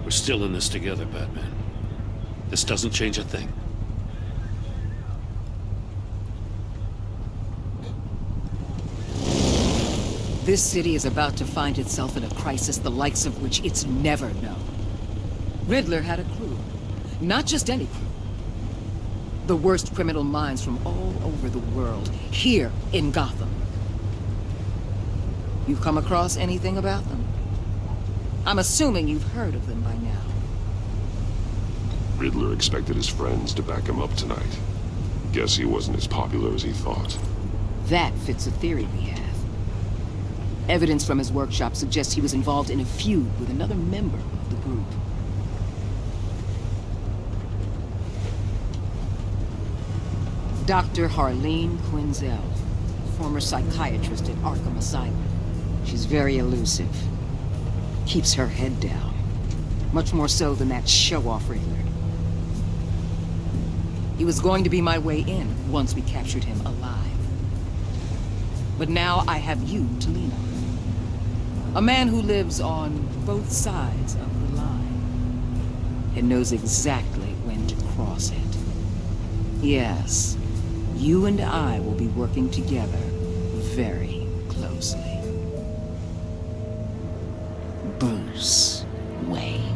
S3: We're still in this together, Batman. This doesn't change a thing.
S5: This city is about to find itself in a crisis the likes of which it's never known. Riddler had a crew. Not just any crew. The worst criminal minds from all over the world, here in Gotham. You've come across anything about them? I'm assuming you've heard of them by now.
S9: Riddler expected his friends to back him up tonight. Guess he wasn't as popular as he thought.
S5: That fits a theory we have. Evidence from his workshop suggests he was involved in a feud with another member of the group. Dr. Harleen Quinzel, former psychiatrist at Arkham Asylum. She's very elusive. Keeps her head down. Much more so than that show-off Riddler. He was going to be my way in once we captured him alive. But now I have you to lean on. A man who lives on both sides of the line and knows exactly when to cross it. Yes, you and I will be working together very closely. Bruce Wayne.